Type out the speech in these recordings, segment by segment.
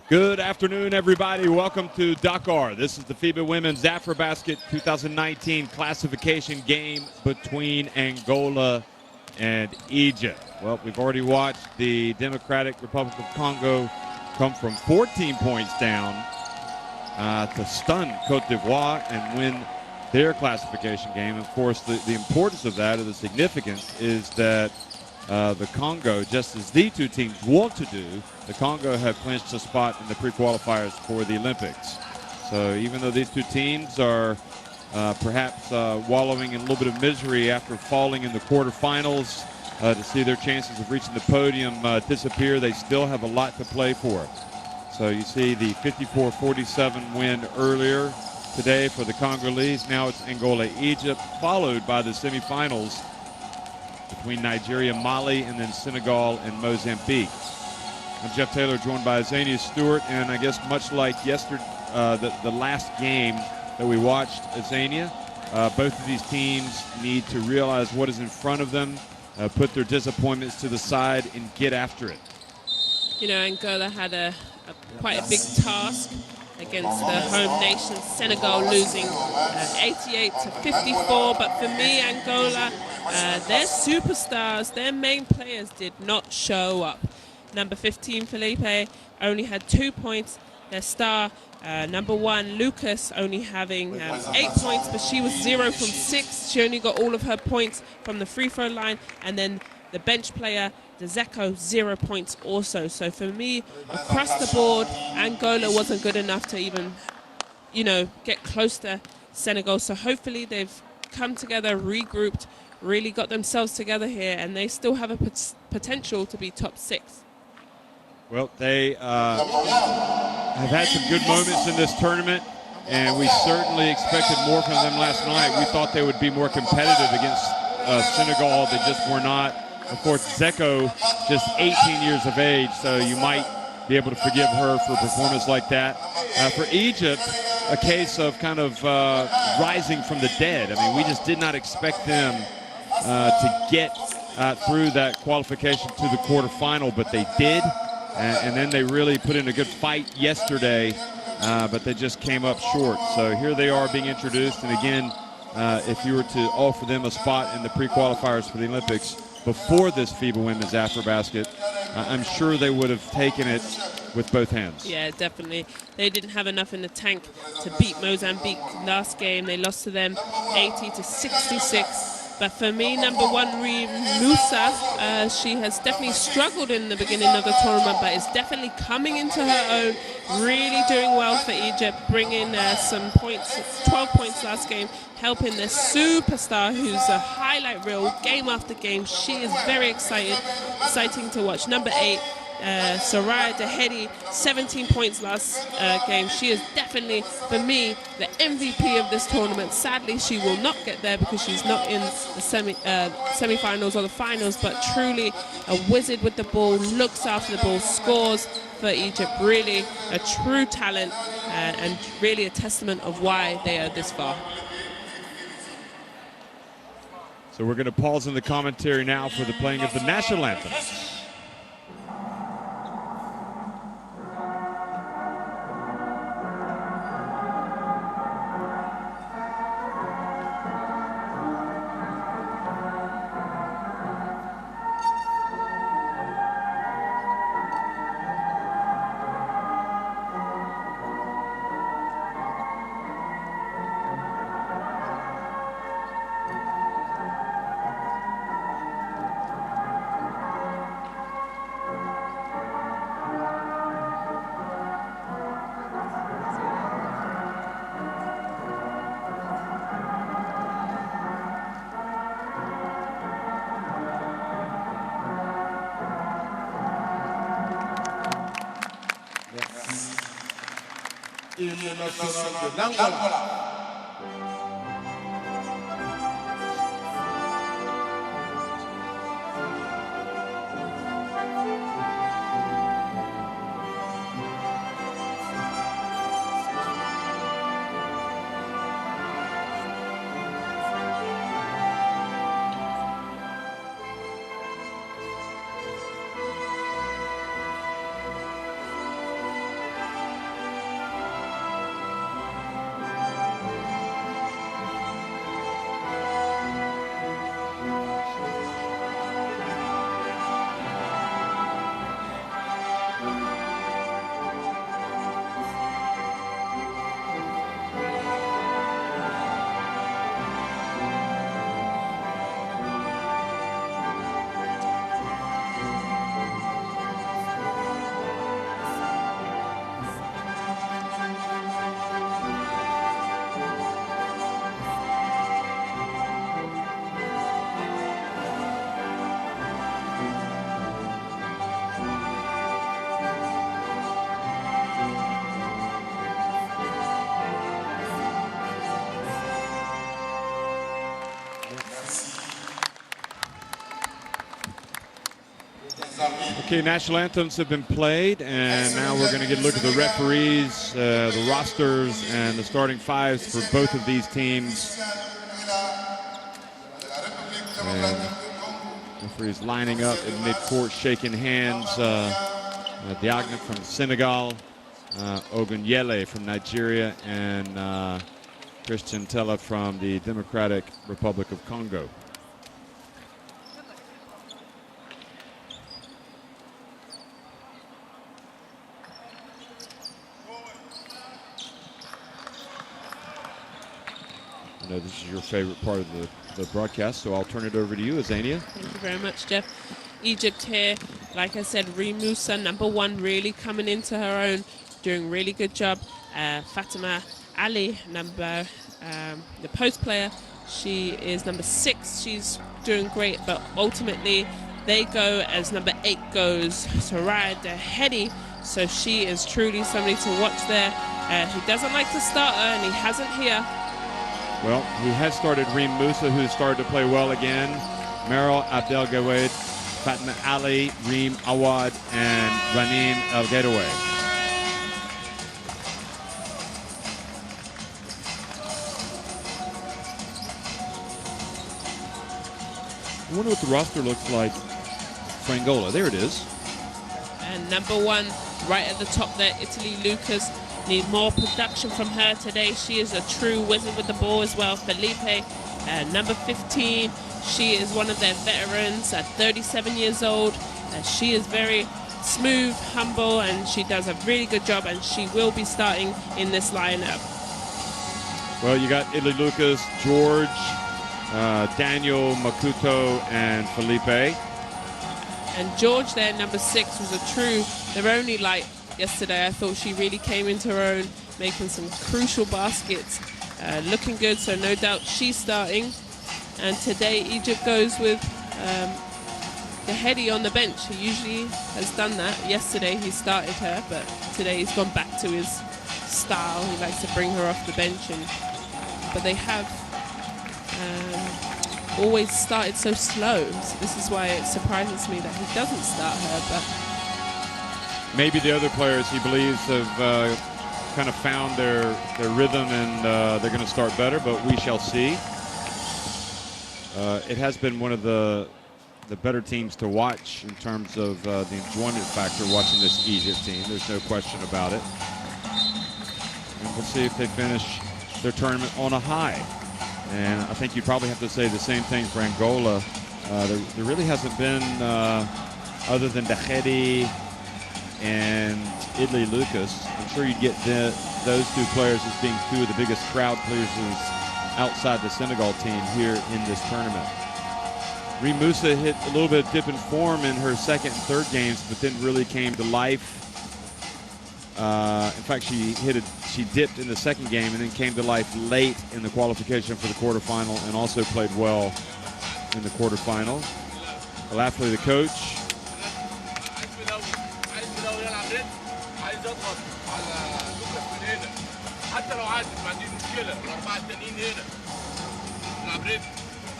Good afternoon, everybody. Welcome to Dakar. This is the FIBA Women's Afrobasket 2019 classification game between Angola and Egypt. Well, we've already watched the Democratic Republic of Congo come from 14 points down to stun Cote d'Ivoire and win their classification game. Of course, the importance of that, or the significance, is that the Congo, just as the two teams want to do, the Congo have clinched a spot in the pre-qualifiers for the Olympics. So even though these two teams are perhaps wallowing in a little bit of misery after falling in the quarterfinals, to see their chances of reaching the podium disappear, they still have a lot to play for. So you see the 54-47 win earlier today for the Congolese. Now it's Angola, Egypt, followed by the semifinals between Nigeria, Mali, and then Senegal and Mozambique. I'm Jeff Taylor, joined by Zania Stewart, and I guess much like yesterday, the last game that we watched, Zania, both of these teams need to realize what is in front of them, put their disappointments to the side, and get after it. You know, Angola had quite a big task against the home nation, Senegal, losing 88-54. But for me, Angola, their superstars, their main players did not show up. Number 15, Felipe, only had 2 points. Their star, number 1, Lucas, only having 8 points, but she was 0 from 6. She only got all of her points from the free throw line. And then the bench player, Dzeko, 0 points also. So for me, across the board, Angola wasn't good enough to even, get close to Senegal. So hopefully they've come together, regrouped, really got themselves together here, and they still have a potential to be top 6. Well, they have had some good moments in this tournament, and we certainly expected more from them last night. We thought they would be more competitive against Senegal. They just were not. Of course, Dzeko, just 18 years of age, so you might be able to forgive her for a performance like that. For Egypt, a case of kind of rising from the dead. I mean, we just did not expect them to get through that qualification to the quarterfinal, but they did. And then they really put in a good fight yesterday, but they just came up short. So here they are being introduced. And again, if you were to offer them a spot in the pre-qualifiers for the Olympics before this FIBA Women's Afrobasket, I'm sure they would have taken it with both hands. Yeah, definitely. They didn't have enough in the tank to beat Mozambique last game. They lost to them 80-66. But for me, number 1, Reem Musa, she has definitely struggled in the beginning of the tournament, but is definitely coming into her own, really doing well for Egypt, bringing some points, 12 points last game, helping their superstar, who's a highlight reel game after game. She is very exciting to watch. Number 8, Soraya Dehedi, 17 points last game. She is definitely, for me, the MVP of this tournament. Sadly, she will not get there because she's not in the semi-finals or the finals, but truly a wizard with the ball, looks after the ball, scores for Egypt. Really a true talent and really a testament of why they are this far. So we're going to pause in the commentary now for the playing of the national anthem. Hymne national de l'Angola. Okay, national anthems have been played, and now we're going to get a look at the referees, the rosters, and the starting fives for both of these teams. And referees lining up in mid-court, shaking hands. Diagne from Senegal, Ogunyele from Nigeria, and Christian Tella from the Democratic Republic of Congo. I know this is your favorite part of the broadcast, so I'll turn it over to you, Azania. Thank you very much, Jeff. Egypt here, like I said, Musa, #1, really coming into her own, doing really good job. Fatima Ali, the post player, she is #6. She's doing great, but ultimately they go as #8 goes Soraya Dahedi. So she is truly somebody to watch there. He doesn't like to start her, and he hasn't here. Well, he has started Reem Musa, who started to play well again. Meryl Abdelgawed, Fatima Ali, Reem Awad, and Ranim El Ghedaway. I wonder what the roster looks like for Angola. There it is. And #1, right at the top there, Italy Lucas. Need more production from her today. She is a true wizard with the ball as well. Felipe, #15. She is one of their veterans at 37 years old. She is very smooth, humble, and she does a really good job, and she will be starting in this lineup. Well, you got Italy Lucas, George, Daniel, Makuto, and Felipe. And George there, #6, was a true, their only light yesterday. I thought she really came into her own, making some crucial baskets, looking good, so no doubt she's starting. And today Egypt goes with Dahedi on the bench. He usually has done that. Yesterday he started her, but today he's gone back to his style. He likes to bring her off the bench, but they have always started so slow. So this is why it surprises me that he doesn't start her. But maybe the other players he believes have kind of found their rhythm, and they're going to start better, but we shall see. It has been one of the better teams to watch in terms of the enjoyment factor watching this Egypt team. There's no question about it. And we'll see if they finish their tournament on a high. And I think you probably have to say the same thing for Angola. There really hasn't been, other than Dahedi and Italy Lucas, I'm sure you'd get those two players as being two of the biggest crowd pleasers outside the Senegal team here in this tournament. Reem Musa hit a little bit of dip in form in her second and third games, but then really came to life. In fact, she dipped in the second game and then came to life late in the qualification for the quarterfinal, and also played well in the quarterfinal. Lastly, the coach.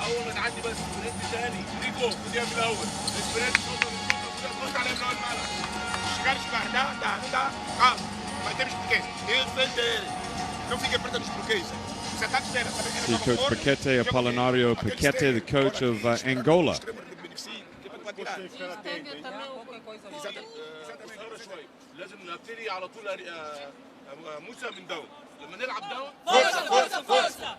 اول ما تعدي بس سبرنت تاني ريكو خديها في الاول سبرنت بص عليها من اول الملعب شغالش بعدها ده calma vai ter bloqueio ele fez dele não fica perto dos bloqueios você tá dizendo See Coach Paquete, Apolinario Paquete, the coach of Angola. لازم نبتدي على طول موسى من داون لما نلعب داون فرصه فرصه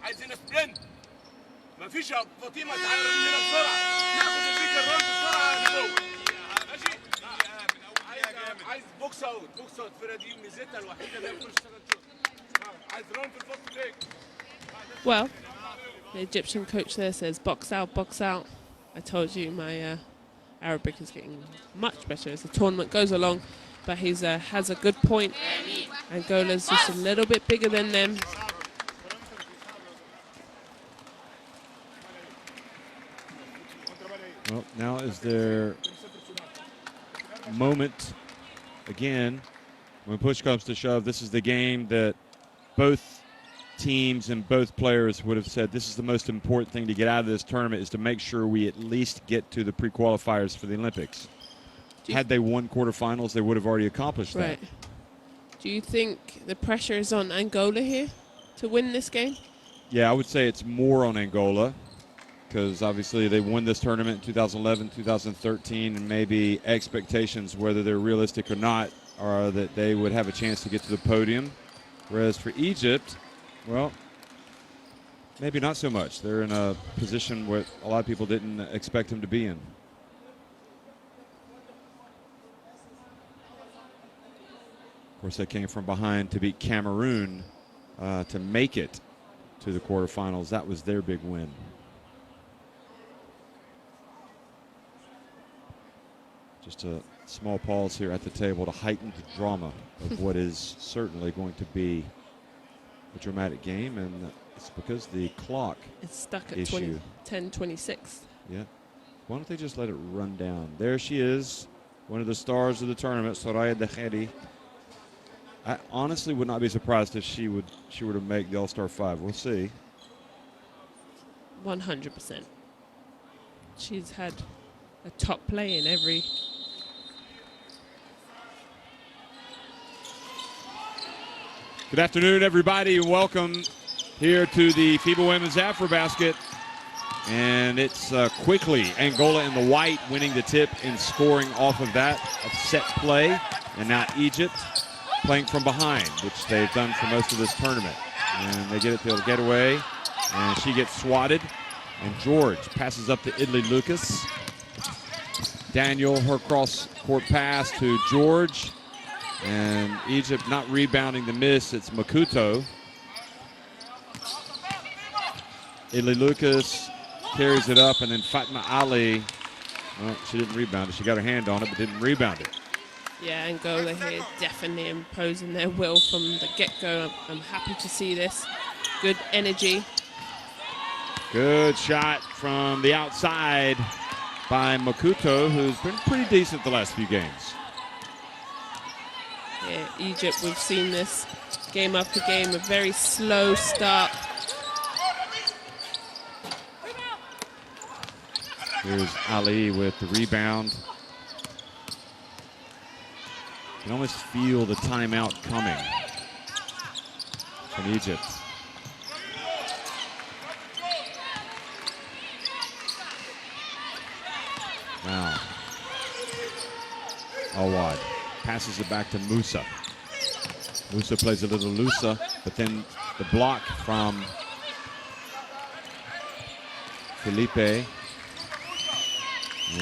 عايزين سبرنت مفيش يا فاطمه تعالى لنا بسرعه ناخد البيك الرول بسرعه ماشي عايز بوكس اوت الفرقه دي ميزتها الوحيده اللي هي بتخش عايز رون في الفوست بريك. well, the Egyptian coach there says box out, box out. I told you my Arabic is getting much better as the tournament goes along, but he has a good point. Angola's just a little bit bigger than them. Well, now is their moment again. When push comes to shove, this is the game that both teams and both players would have said this is the most important thing to get out of this tournament is to make sure we at least get to the pre-qualifiers for the Olympics. Had they won quarterfinals, they would have already accomplished that. Do you think the pressure is on Angola here to win this game? Yeah, I would say it's more on Angola because obviously they won this tournament in 2011, 2013, and maybe expectations, whether they're realistic or not, are that they would have a chance to get to the podium. Whereas for Egypt, well, maybe not so much. They're in a position where a lot of people didn't expect them to be in. Of course, they came from behind to beat Cameroon to make it to the quarterfinals. That was their big win. Just a small pause here at the table to heighten the drama of what is certainly going to be a dramatic game, and it's because the clock it's stuck at issue. 10:26. Yeah. Why don't they just let it run down? There she is, one of the stars of the tournament, Soraya Dehedi. I honestly would not be surprised if she were to make the All-Star 5. We'll see. 100%. She's had a top play in every. Good afternoon, everybody, and welcome here to the FIBA Women's Afrobasket. And it's quickly Angola in the white winning the tip and scoring off of that, a set play. And now Egypt playing from behind, which they've done for most of this tournament. And they get it to the getaway, and she gets swatted. And George passes up to Idli Lucas. Daniel, her cross-court pass to George. And Egypt not rebounding the miss. It's Makuto. Idli Lucas carries it up, and then Fatma Ali. Well, she didn't rebound it. She got her hand on it, but didn't rebound it. Yeah, Angola here definitely imposing their will from the get-go. I'm happy to see this. Good energy. Good shot from the outside by Makuto, who's been pretty decent the last few games. Yeah, Egypt, we've seen this game after game, a very slow start. Here's Ali with the rebound. You can almost feel the timeout coming from Egypt. Now, Awad passes it back to Musa. Musa plays a little looser, but then the block from Felipe. And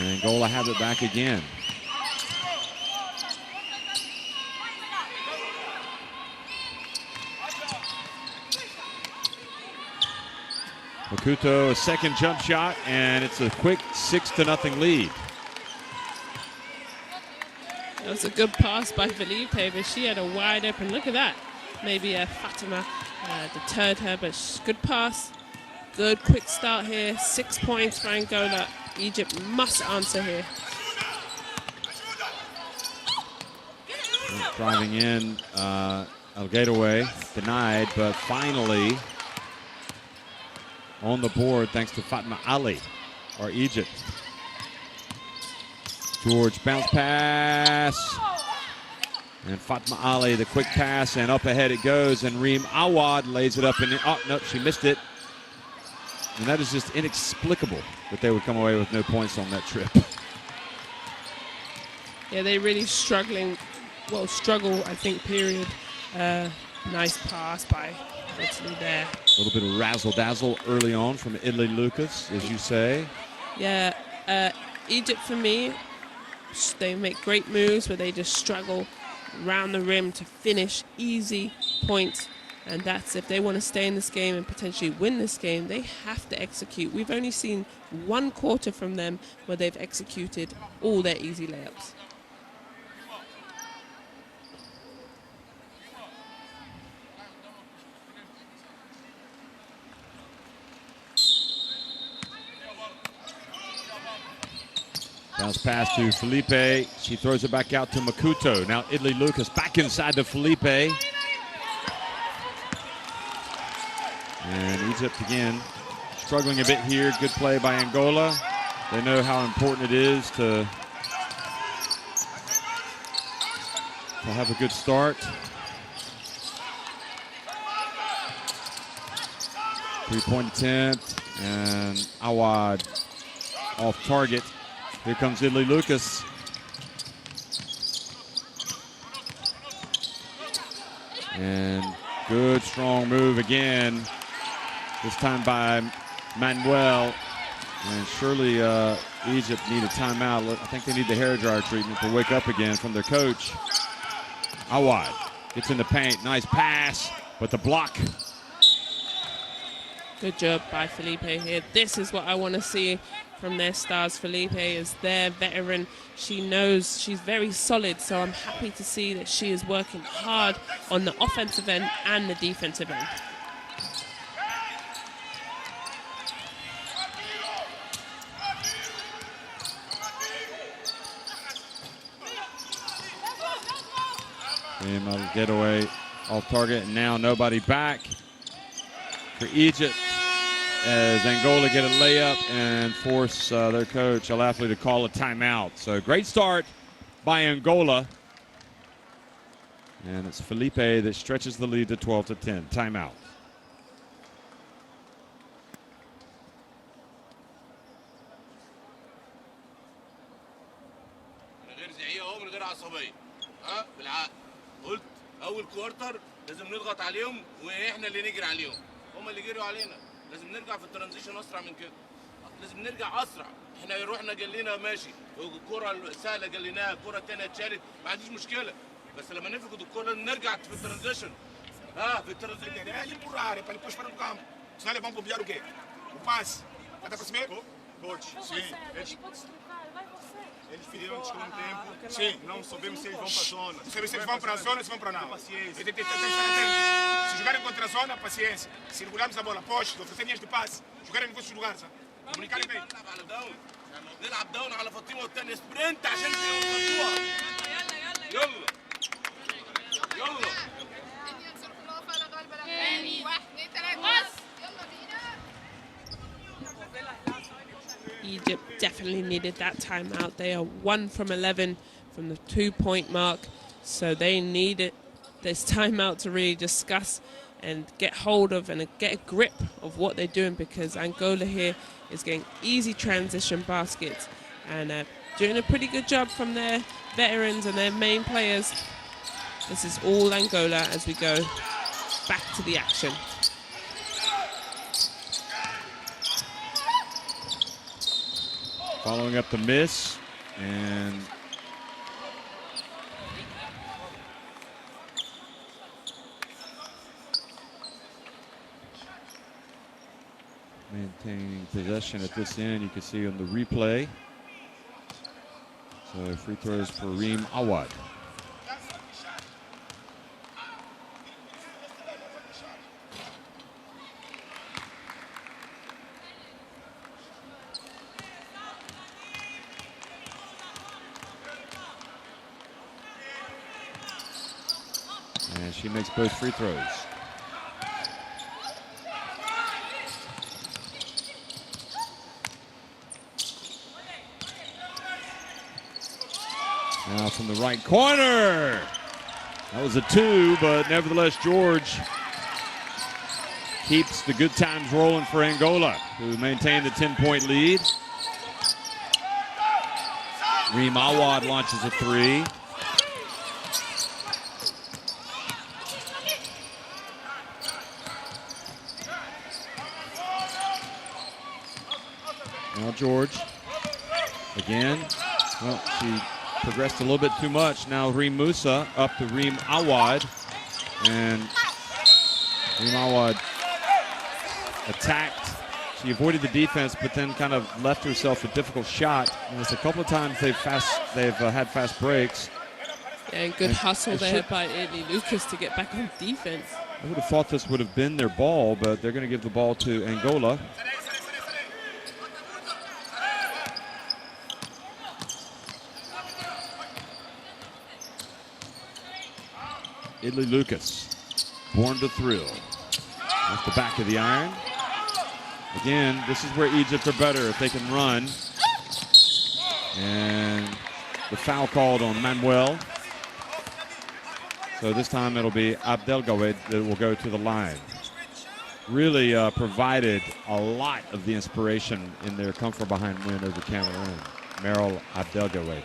Angola have it back again. Makuto, a second jump shot, and it's a quick 6-0 lead. That was a good pass by Felipe, but she had a wide open. Look at that. Maybe Fatima deterred her, but good pass. Good quick start here. 6 points for Angola. Egypt must answer here. Driving in, Al-Gateway denied, but finally on the board thanks to Fatma Ali, or Egypt. George bounce pass. And Fatma Ali, the quick pass, and up ahead it goes, and Reem Awad lays it up, and oh, no, she missed it. And that is just inexplicable that they would come away with no points on that trip. Yeah, they're really struggling. Well, struggle, I think, period. Nice pass by Italy there. A little bit of razzle-dazzle early on from Idli Lucas, as you say. Yeah, Egypt, for me, they make great moves, but they just struggle around the rim to finish easy points. And that's, if they want to stay in this game and potentially win this game, they have to execute. We've only seen one quarter from them where they've executed all their easy layups. Bounce pass to Felipe. She throws it back out to Makuto. Now Idli Lucas back inside to Felipe. And Egypt again struggling a bit here. Good play by Angola. They know how important it is to have a good start. 3-point attempt, and Awad off target. Here comes Italy Lucas. And good strong move again, this time by Manuel. And surely Egypt need a timeout. I think they need the hair dryer treatment to wake up again from their coach. Awad gets in the paint, nice pass, but the block. Good job by Felipe here. This is what I want to see from their stars. Felipe is their veteran. She knows she's very solid, so I'm happy to see that she is working hard on the offensive end and the defensive end. Getaway off target, and now nobody back for Egypt as Angola get a layup and force their coach Alafli to call a timeout. So great start by Angola, and it's Felipe that stretches the lead to 12-10. Timeout. قلت اول كوارتر لازم نضغط عليهم واحنا اللي نجري عليهم، هم اللي جريوا علينا. لازم نرجع في الترانزيشن اسرع من كده، لازم نرجع اسرع. احنا رحنا جلينا ماشي، الكره السهله جليناها، الكره الثانيه اتشالت، ما عنديش مشكله، بس لما نفقد الكره نرجع في الترانزيشن. في الترانزيشن é empurrar para depois para o campo, senão eles vão bobear o quê? O passe. Tá percebendo? Coach, sim. Eles pediram no segundo tempo. Sim. Não sabemos se eles vão para a zona. Não sabemos se eles vão para a zona ou se vão para não. Paciência. Tem que estar atento. Se jogarem contra a zona, paciência. Se regularmos a bola, poste, oferecer linhas de passe. Jogarem em outros lugares. Comunicarem bem. نلعب داون على فاطمه والثاني سبرنت عشان يوصلوها. يلا يلا Egypt definitely needed that timeout. They are 1 from 11 from the 2-point mark, so they needed this timeout to really discuss and get hold of and get a grip of what they're doing, because Angola here is getting easy transition baskets and doing a pretty good job from their veterans and their main players. This is all Angola as we go back to the action. Following up the miss, and maintaining possession at this end. You can see on the replay. So free throws for Reem Awad. And she makes both free throws. Now from the right corner. That was a 2, but nevertheless, George keeps the good times rolling for Angola, who maintain the 10-point lead. Reem Awad launches a 3. Now George again. Well, she progressed a little bit too much. Now Reem Musa up to Reem Awad, and Reem Awad attacked. She avoided the defense, but then kind of left herself a difficult shot. And it's a couple of times they've had fast breaks. Yeah, and good hustle there by Italy Lucas to get back on defense. I would have thought this would have been their ball, but they're going to give the ball to Angola. Italy Lucas, born to thrill. Off the back of the iron. Again, this is where Egypt are better if they can run. And the foul called on Manuel. So this time it'll be Abdelgawed that will go to the line. Really provided a lot of the inspiration in their come from behind win over Cameroon. Meryl Abdelgawed.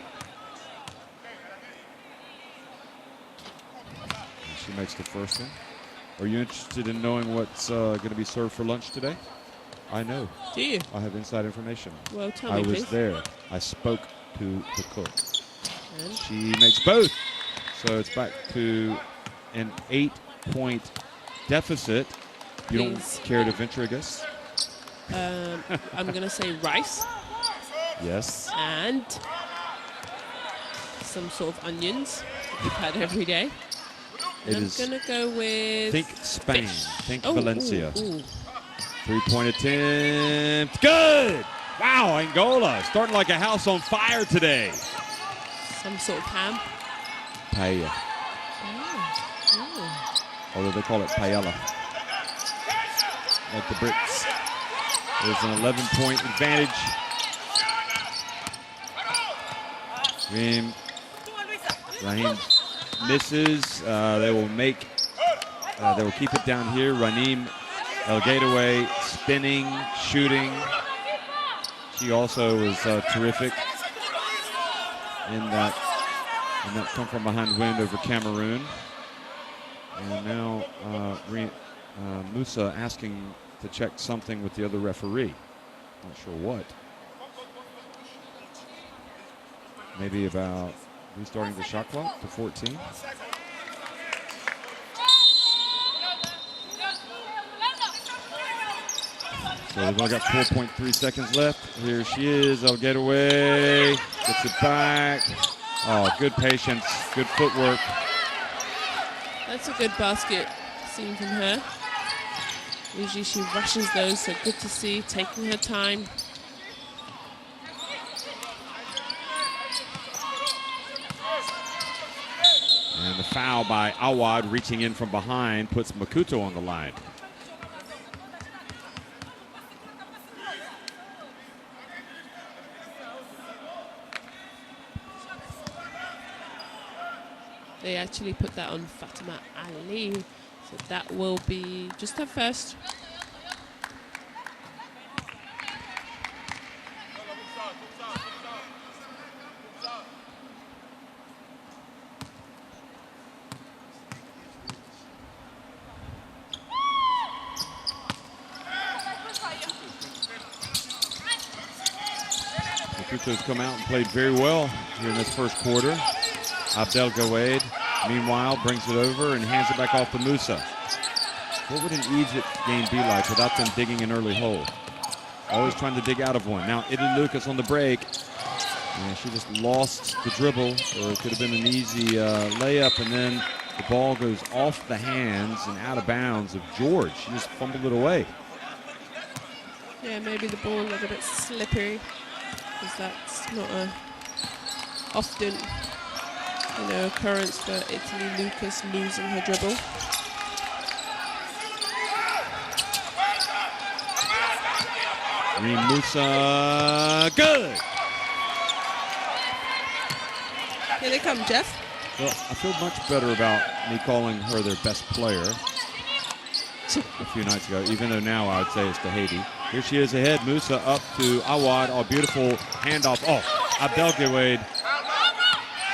She makes the first one. Are you interested in knowing what's going to be served for lunch today? I know. Do you? I have inside information. Well, tell me, I was please. there. I spoke to the cook. And? She makes both. So it's back to an 8-point deficit. You Please. don't care to venture a guess? I'm going to say rice Yes. and some sort of onions that we've had every day. It I'm is. going to go with... Think Spain. fish. Think Oh, Valencia. ooh, ooh. 3-point attempt. Good! Wow, Angola starting like a house on fire today. Some sort of ham. Paella. Oh. Although they call it paella. Like the Brits. There's an 11-point advantage. Raheem misses. They will make. They will keep it down here. Raheem El Gateway spinning, shooting. She also was terrific in that come from behind win over Cameroon. And now Musa asking to check something with the other referee. Not sure what. Maybe about restarting the shot clock to 14. So we've only got 4.3 seconds left. Here she is. El Gateway gets it back. Oh, good patience, good footwork. That's a good basket seen from her. Usually she rushes those, so good to see, taking her time. And the foul by Awad reaching in from behind puts Makuto on the line. They actually put that on Fatima Ali, so that will be just her first. Makuto's come out and played very well here in this first quarter. Abdelgawed, meanwhile, brings it over and hands it back off to Musa. What would an Egypt game be like without them digging an early hole? Always trying to dig out of one. Now, Italy Lucas on the break. And she just lost the dribble, or it could have been an easy layup, and then the ball goes off the hands and out of bounds of George. She just fumbled it away. Yeah, maybe the ball a little bit slippery, because that's not a often occurrence for Italy Lucas losing her dribble. Musa, good! Here they come, Jeff. Well, I feel much better about me calling her their best player a few nights ago, even though now I would say it's to Haiti. Here she is ahead. Musa up to Awad. Oh, beautiful handoff. Oh, Abdelgawed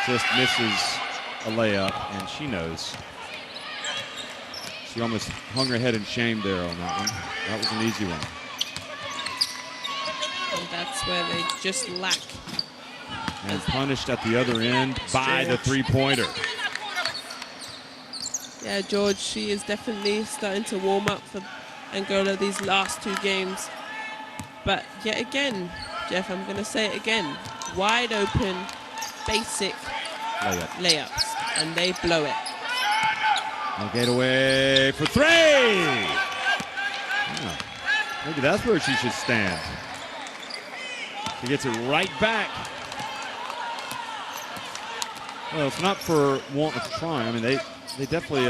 just misses a layup, and she knows. She almost hung her head in shame there on that one. That was an easy one. And that's where they just lack. And punished at the other end by the three-pointer. Yeah, George, she is definitely starting to warm up for Angola these last two games. But yet again, Jeff, I'm going to say it again. Wide open, basic layups. And they blow it. No gateway for three! Yeah, maybe that's where she should stand. She gets it right back. Well, it's not for want of trying. I mean, they definitely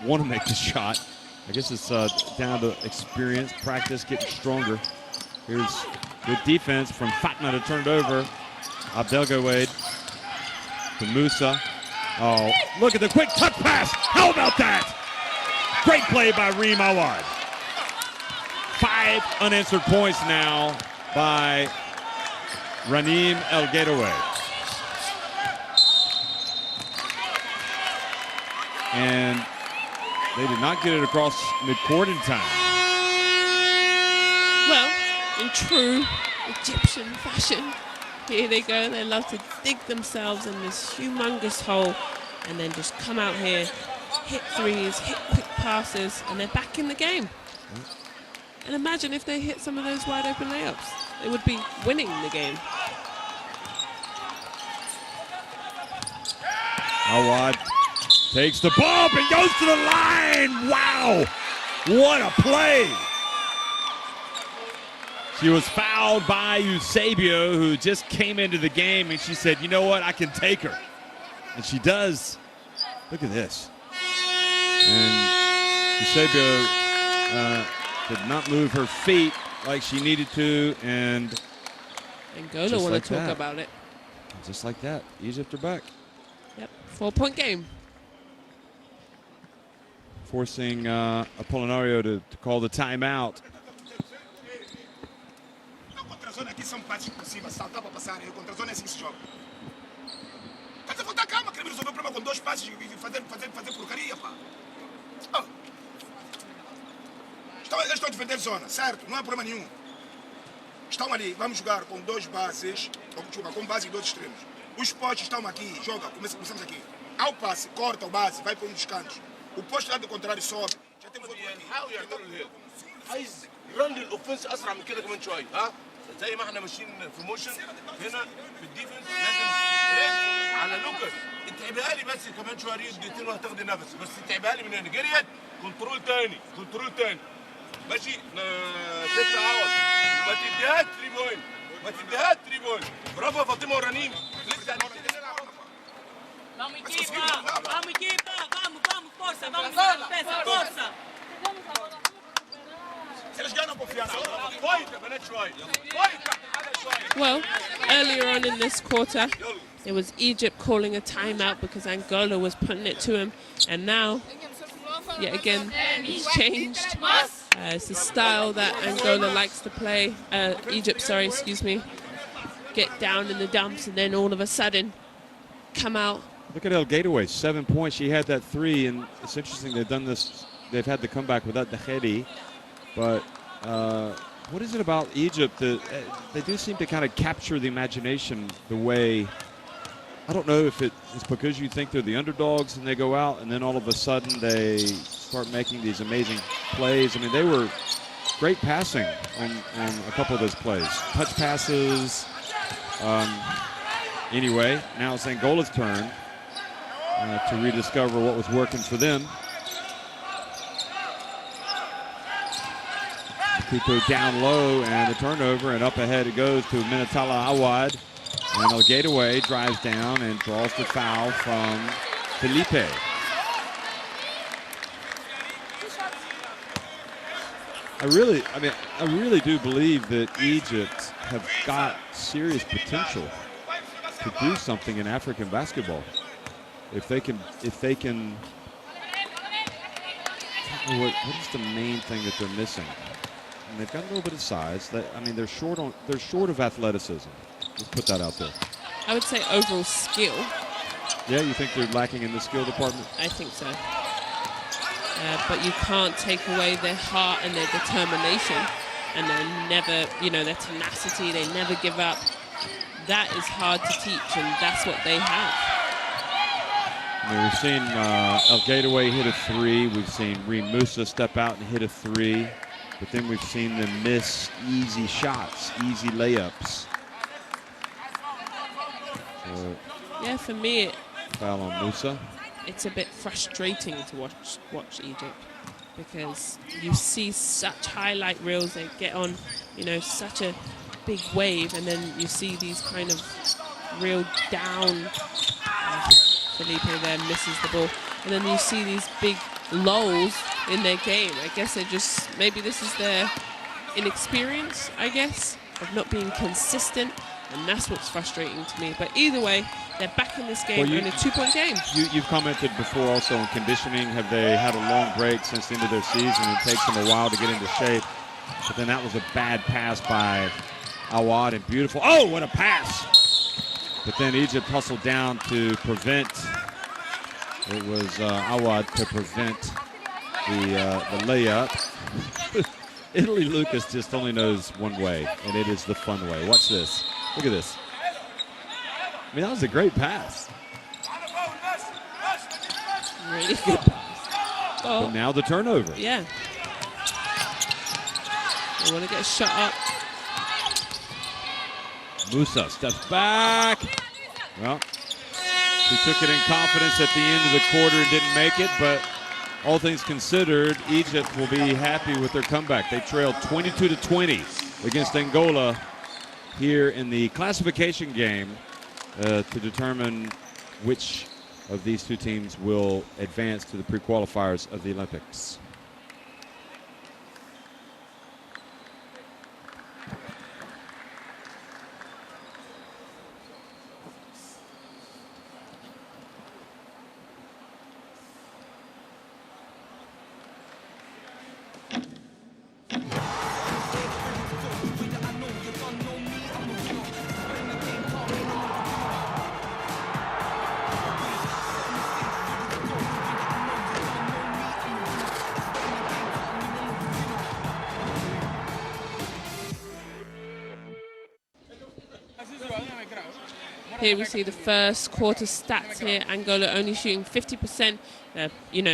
want to make the shot. I guess it's down to experience, practice, getting stronger. Here's good defense from Fatma to turn it over. Abdelgawed to Musa. Oh, look at the quick touch pass. How about that? Great play by Reem Awad. 5 unanswered points now by Ranim El Gateway. And they did not get it across midcourt in time. Well, in true Egyptian fashion, here they go. They love to dig themselves in this humongous hole and then just come out here, hit threes, hit quick passes, and they're back in the game. And imagine if they hit some of those wide open layups. They would be winning the game. Awad takes the bump and goes to the line. Wow, what a play. She was fouled by Eusebio, who just came into the game, and she said, you know what, I can take her. And she does. Look at this. And Eusebio did not move her feet like she needed to, and Angola want to talk about it. Just like that, Egypt are back. Yep, 4-point game. Forcing Apolinario to call the timeout. Contra-zona aqui são passes por cima, saltar para passar. Contra-zona é assim que se joga. Estás a faltar calma, queremos resolver o problema com 2 passes e fazer porcaria, pá. Oh. Estão a defender zona, certo? Não há problema nenhum. Estão ali, vamos jogar com 2 bases, com base e 2 extremos. Os postos estão aqui, joga, começamos aqui. Ao passe, corta o base, vai para um dos cantos. O posto lá do contrário sobe. Já temos outro aqui. عايز رن الاوفنس اسرع من كده كمان شويه ها زي ما احنا ماشيين في موشن هنا في الديفنس لازم ريد على لوكاس اتعبها لي بس كمان شويه ريد دقيقتين وهتاخدي نفس بس اتعبها لي من هنا جريت كنترول تاني ماشي 6 عوض ما تديهاش 3 بوينت برافو يا فاطمه ورنيم لسه Vamos equipa, vamos, força, vamos peça, força. Well, earlier on in this quarter, it was Egypt calling a timeout because Angola was putting it to him. And now, yet again, it's changed. It's the style that Angola likes to play. Egypt, excuse me. Get down in the dumps and then all of a sudden come out. Look at El Gateway, 7 points. She had that 3, and it's interesting they've done this. They've had the comeback without the Khedi. But what is it about Egypt that they do seem to kind of capture the imagination the way, I don't know if it's because you think they're the underdogs and they go out and then all of a sudden they start making these amazing plays. I mean, they were great passing on a couple of those plays. Touch passes. Anyway, now it's Angola's turn to rediscover what was working for them. Kuko down low and the turnover, and up ahead it goes to Minatala Awad. And El Gateway drives down and draws the foul from Felipe. I really do believe that Egypt have got serious potential to do something in African basketball. If they can, what is the main thing that they're missing? And they've got a little bit of size. They're short of athleticism. Let's put that out there. I would say overall skill. Yeah, you think they're lacking in the skill department? I think so. But you can't take away their heart and their determination, and they're never, their tenacity. They never give up. That is hard to teach, and that's what they have. We've seen El Gateway hit a 3. We've seen Reem Musa step out and hit a 3. But then we've seen them miss easy shots, easy layups. So, yeah, for me, foul on Musa. It's a bit frustrating to watch Egypt because you see such highlight reels. They get on, such a big wave, and then you see these kind of real down. Felipe there misses the ball, and then you see these big lulls in their game. I guess they just, maybe this is their inexperience, I guess, of not being consistent, and that's what's frustrating to me. But either way, they're back in this game, in a 2-point game. You've commented before also on conditioning. Have they had a long break since the end of their season? It takes them a while to get into shape. But then that was a bad pass by Awad, and beautiful. Oh, what a pass! But then Egypt hustled down to prevent. It was Awad to prevent the layup. Italy Lucas just only knows one way, and it is the fun way. Watch this. Look at this. I mean, that was a great pass. Really good pass. Oh. But now the turnover. Yeah. They want to get a shot up. Musa steps back. Well, he took it in confidence at the end of the quarter and didn't make it, but all things considered, Egypt will be happy with their comeback. They trailed 22-20 against Angola here in the classification game to determine which of these two teams will advance to the pre-qualifiers of the Olympics. Here we see the first quarter stats here. Angola only shooting 50%,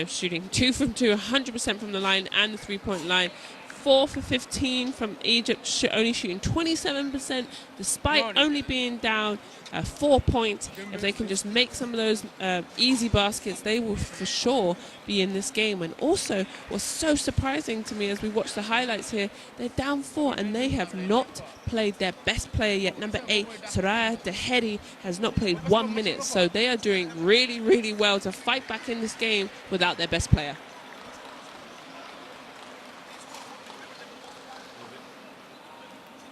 shooting 2 from 2, 100% from the line and the three-point line. 4 for 15 from Egypt, only shooting 27%, despite only being down 4 points. If they can just make some of those easy baskets, they will for sure be in this game. And also, what's so surprising to me as we watch the highlights here, they're down 4 and they have not played their best player yet. Number 8, Soraya Deheri, has not played 1 minute. So they are doing really, really well to fight back in this game without their best player.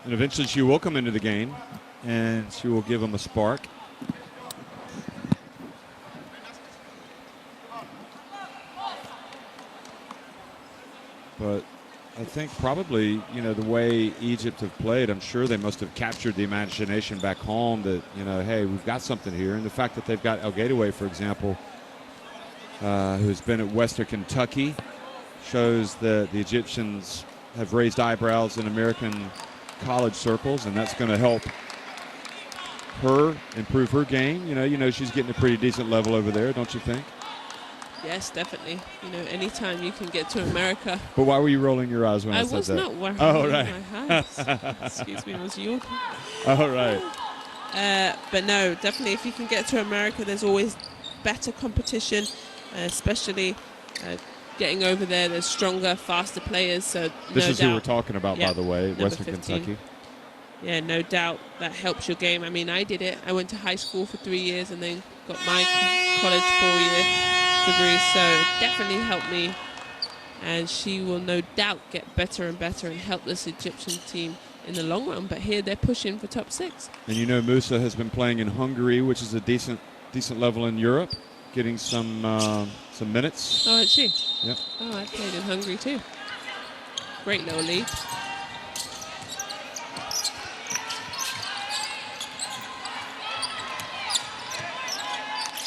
And eventually she will come into the game, and she will give them a spark. But I think probably, the way Egypt have played, I'm sure they must have captured the imagination back home that, hey, we've got something here. And the fact that they've got El Gateway, for example, who's been at Western Kentucky, shows that the Egyptians have raised eyebrows in American college circles, and that's going to help her improve her game. She's getting a pretty decent level over there, don't you think? Yes, definitely. Anytime you can get to America. But why were you rolling your eyes when I said that? I was not wearing my eyes. Excuse me, it was you. Oh, right. But no, definitely if you can get to America, there's always better competition, especially getting over there. There's stronger, faster players. So this is doubt. who we're talking about, by the way, Western 15. Kentucky. Yeah, no doubt that helps your game. I mean, I did it. I went to high school for 3 years and then got my college 4-year degree. So it definitely helped me. And she will no doubt get better and better and help this Egyptian team in the long run. But here they're pushing for top 6. And Musa has been playing in Hungary, which is a decent level in Europe, getting some minutes. Oh, is she? Yep. Oh, I played in Hungary too. Great little league.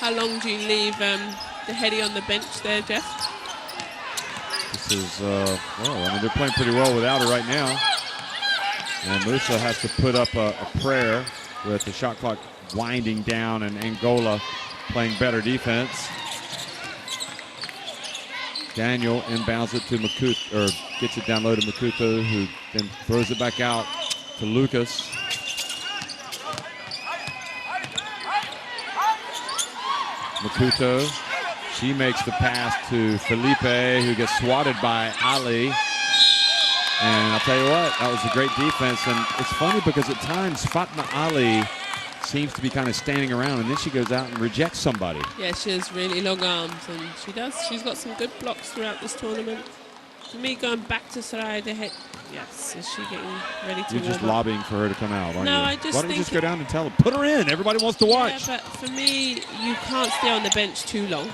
How long do you leave Deheri on the bench there, Jeff? This is, they're playing pretty well without her right now. And Musa has to put up a prayer with the shot clock winding down and Angola playing better defense. Daniel inbounds it to Makuto, or gets it down low to Makuto, who then throws it back out to Lucas. Makuto, she makes the pass to Felipe, who gets swatted by Ali. And I'll tell you what, that was a great defense. And it's funny because at times Fatma Ali seems to be kind of standing around, and then she goes out and rejects somebody. Yeah, she has really long arms, and she does. She's got some good blocks throughout this tournament. For me, going back to Soraya Dehet, yes, is she getting ready to You're just warm up? lobbying for her to come out, aren't No, you? I just Why don't you think just go down and tell her, put her in. Everybody wants to watch. Yeah, but for me, you can't stay on the bench too long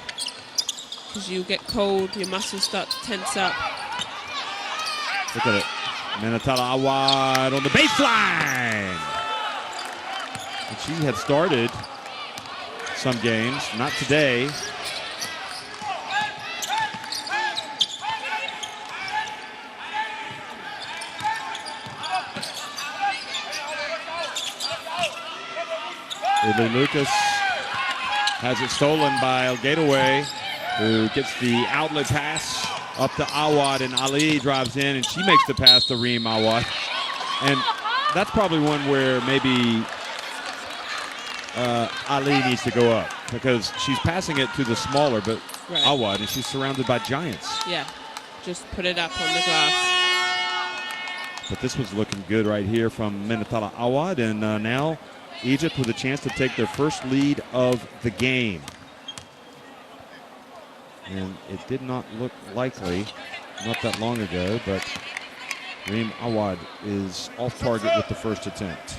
because you get cold, your muscles start to tense up. Look at it. Minatala Awad on the baseline. And she had started some games, not today. Ridley Lucas has it stolen by El Gateway, who gets the outlet pass up to Awad, and Ali drives in, and she makes the pass to Reem Awad. And that's probably one where maybe Ali needs to go up, because she's passing it to the smaller, but Right. Awad, and she's surrounded by giants. Yeah, just put it up on the glass. But this was looking good right here from Minatala Awad, and now Egypt with a chance to take their first lead of the game. And it did not look likely not that long ago, but Reem Awad is off target with the first attempt.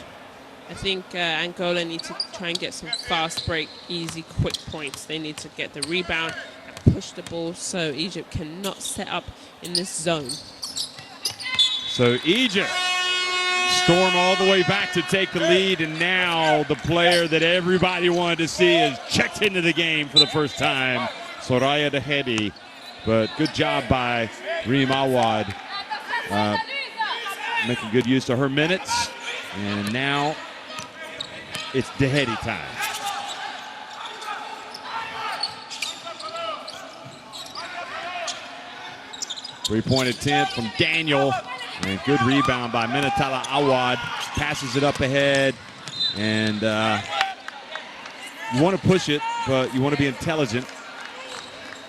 I think Angola need to try and get some fast break, easy, quick points. They need to get the rebound and push the ball so Egypt cannot set up in this zone. So Egypt storm all the way back to take the lead, and now the player that everybody wanted to see is checked into the game for the first time, Soraya Dehet. But good job by Reem Awad, making good use of her minutes. And now it's Dehet time. Three-point attempt from Daniel. And good rebound by Minatala Awad. Passes it up ahead. And you want to push it, but you want to be intelligent.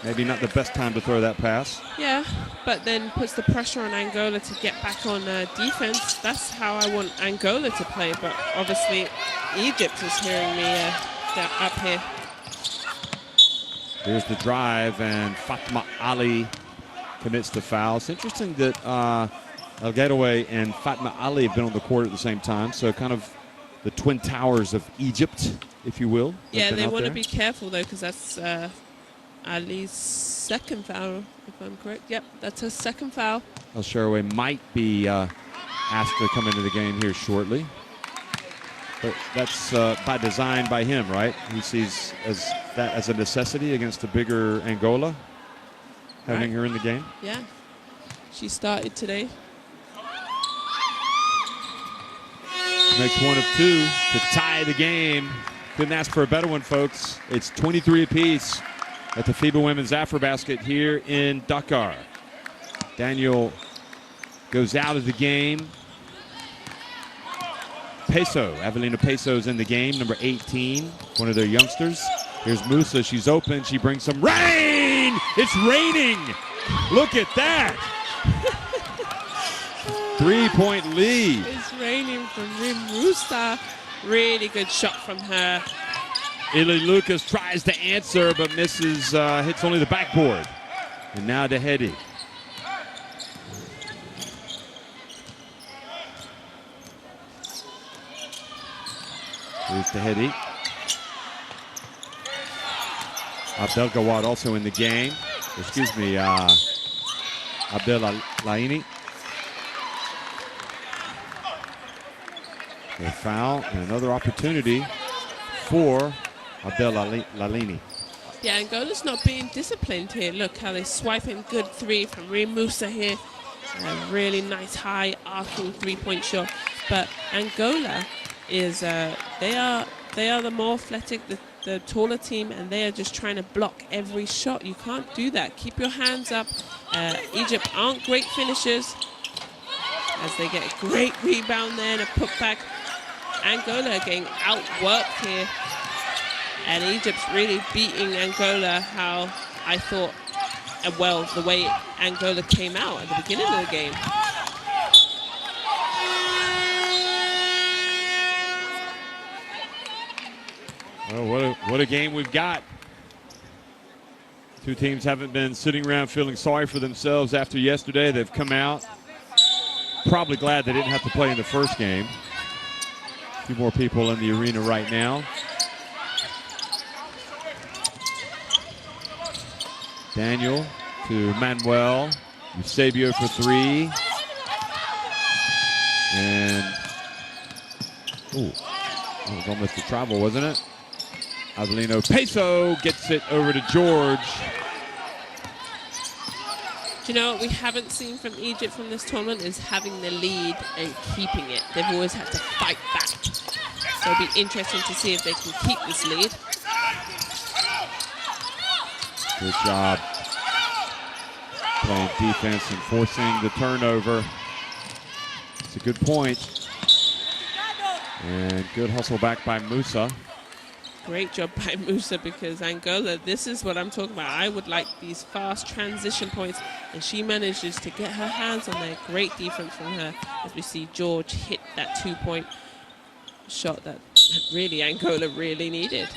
Maybe not the best time to throw that pass. Yeah, but then puts the pressure on Angola to get back on defense. That's how I want Angola to play, but obviously Egypt is hearing me up here. Here's the drive, and Fatma Ali commits the foul. It's interesting that El Gateway and Fatma Ali have been on the court at the same time, so kind of the twin towers of Egypt, if you will. Yeah, they want to be careful, though, because that's Ali's second foul, if I'm correct. Yep, that's her second foul. El Sharaway might be asked to come into the game here shortly. But that's by design by him, right? He sees that as a necessity against a bigger Angola, having her in the game. Yeah, she started today. Makes one of two to tie the game. Couldn't ask for a better one, folks. It's 23 apiece at the FIBA Women's Afrobasket here in Dakar. Daniel goes out of the game. Peso, Avelina Peso's in the game, number 18, one of their youngsters. Here's Musa, she's open, she brings some rain! It's raining! Look at that! 3-point lead. It's raining from Musa. Really good shot from her. Ili Lucas tries to answer, but misses, hits only the backboard. And now Dehet. Here's Dehet. Abdel Gawad also in the game. Excuse me, Abdel Laini. A foul and another opportunity for Abdel Lalini. Yeah, Angola's not being disciplined here. Look how they're swiping. Good three from Reem Musa here. A really nice high arcing three-point shot. But Angola is they are the more athletic, the taller team, and they are just trying to block every shot. You can't do that. Keep your hands up. Egypt aren't great finishers, as they get a great rebound there and a putback. Angola getting outworked here, and Egypt's really beating Angola how I thought, well, the way Angola came out at the beginning of the game. Well, what a game we've got. Two teams haven't been sitting around feeling sorry for themselves after yesterday. They've come out probably glad they didn't have to play in the first game. A few more people in the arena right now. Daniel to Manuel. Eusebio for three. And, that was almost a travel, wasn't it? Avelino Peso gets it over to George. Do you know what we haven't seen from Egypt from this tournament is having the lead and keeping it. They've always had to fight back. So it'll be interesting to see if they can keep this lead. Good job playing defense and forcing the turnover. It's a good point. And good hustle back by Musa. Great job by Musa, because Angola, this is what I'm talking about. I would like these fast transition points, and she manages to get her hands on there. Great defense from her, as we see George hit that 2-point shot that really Angola really needed.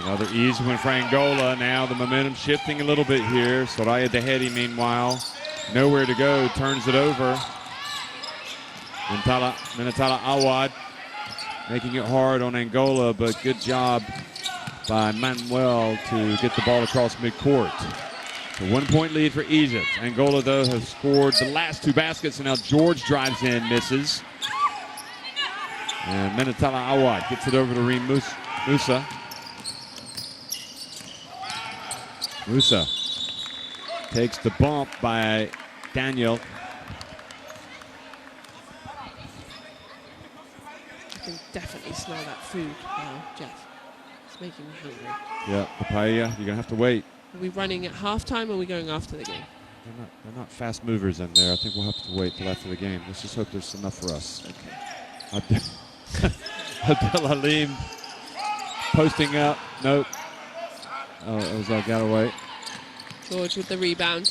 Another easy one for Angola. Now the momentum shifting a little bit here. Soraya Dehedi, meanwhile, nowhere to go, turns it over. Minatala Awad making it hard on Angola, but good job by Manuel to get the ball across midcourt. So 1-point lead for Egypt. Angola, though, has scored the last two baskets, and now George drives in, misses. And Minatala Awad gets it over to Reem Musa. Musa takes the bump by Daniel. I can definitely smell that food now, Jeff. It's making me hungry. Yeah, the paella, you're going to have to wait. Are we running at halftime or are we going after the game? They're not fast movers in there. I think we'll have to wait till after the game. Let's just hope there's enough for us. Okay. Abdel Halim posting up. Nope. Oh, it was Galloway. George with the rebound.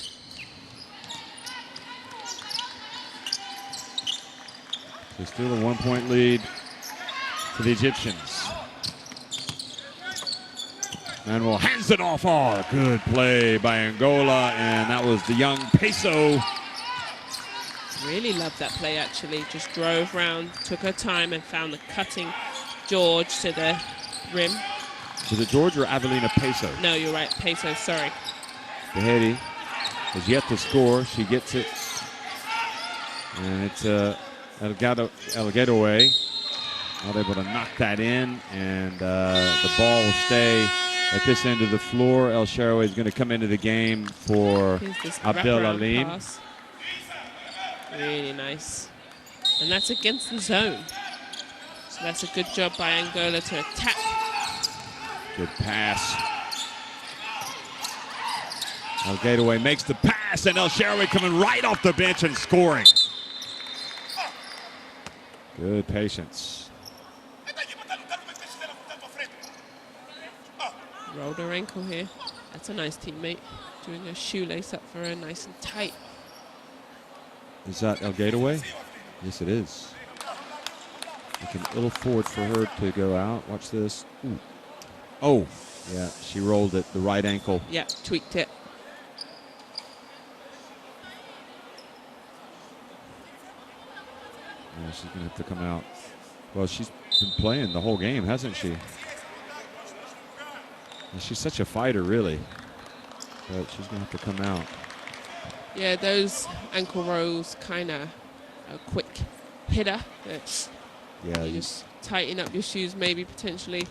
So still a 1-point lead for the Egyptians. Manuel hands it off. Oh, good play by Angola, and that was the young Peso. Really loved that play, actually. Just drove round, took her time, and found the cutting George to the rim. Was it George or Avelina Peso? No, you're right. Peso, sorry. Dehedi has yet to score. She gets it. And it's Elgadoue not able to knock that in. And the ball will stay at this end of the floor. El Shaarawy is going to come into the game for Abdel Halim. Pass. Really nice. And that's against the zone. So that's a good job by Angola to attack. Good pass. Elgadoue makes the pass, and El Shaarawy coming right off the bench and scoring. Good patience. Rolled her ankle here. That's a nice teammate. Doing a shoelace up for her, nice and tight. Is that Elgadoue? Yes, it is. Looking a little forward for her to go out. Watch this. Ooh. Oh, yeah, she rolled it, the right ankle. Yeah, tweaked it. Yeah, she's going to have to come out. Well, she's been playing the whole game, hasn't she? And she's such a fighter, really. But she's going to have to come out. Yeah, those ankle rolls kind of a quick hitter. Yeah, you just tighten up your shoes, maybe potentially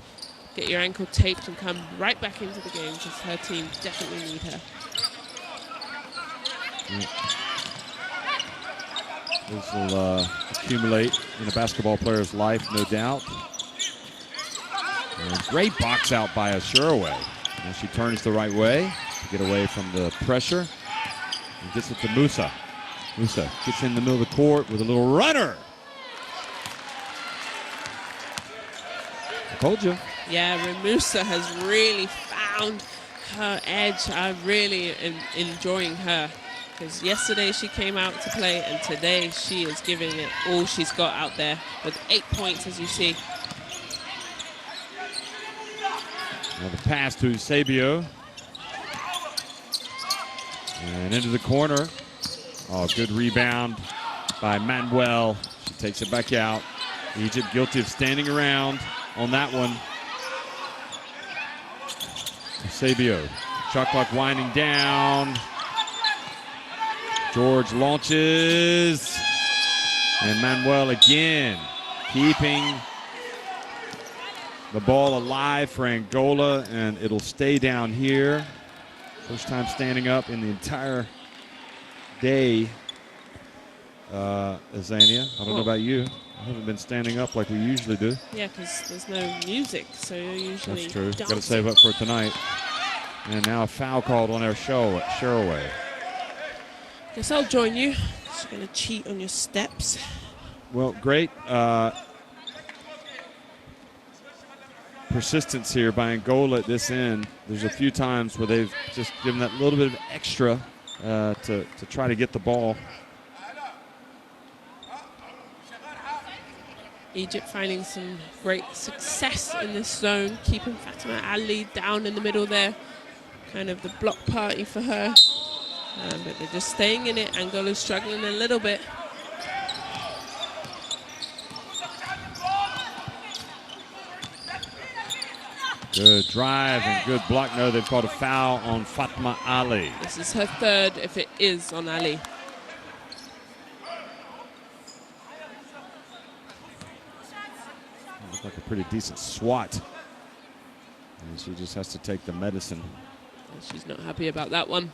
get your ankle taped and come right back into the game, because her team definitely need her. Yeah. This will accumulate in a basketball player's life, no doubt. And great box out by Shaarawy. And she turns the right way to get away from the pressure and gets it to Musa. Musa gets in the middle of the court with a little runner. I told you. Yeah, Musa has really found her edge. I'm really enjoying her. Because yesterday she came out to play, and today she is giving it all she's got out there with 8 points, as you see. Now the pass to Sabio. And into the corner. Oh, good rebound by Manuel. She takes it back out. Egypt guilty of standing around on that one. Sabio. Shot clock winding down. George launches. And Manuel again keeping the ball alive for Angola, and it'll stay down here. First time standing up in the entire day, Azania. I don't know about you. I haven't been standing up like we usually do. Yeah, because there's no music, so you're usually That's true. dancing. Got to save up for tonight. And now a foul called on our Sherraway. Guess I'll join you. Just going to cheat on your steps. Well, great persistence here by Angola at this end. There's a few times where they've just given that little bit of extra to try to get the ball. Egypt finding some great success in this zone, keeping Fatima Ali down in the middle there. Kind of the block party for her. But they're just staying in it. Angola's struggling a little bit. Good drive and good block. No, they've called a foul on Fatma Ali. This is her third, if it is on Ali. Looks like a pretty decent swat. And she just has to take the medicine. She's not happy about that one.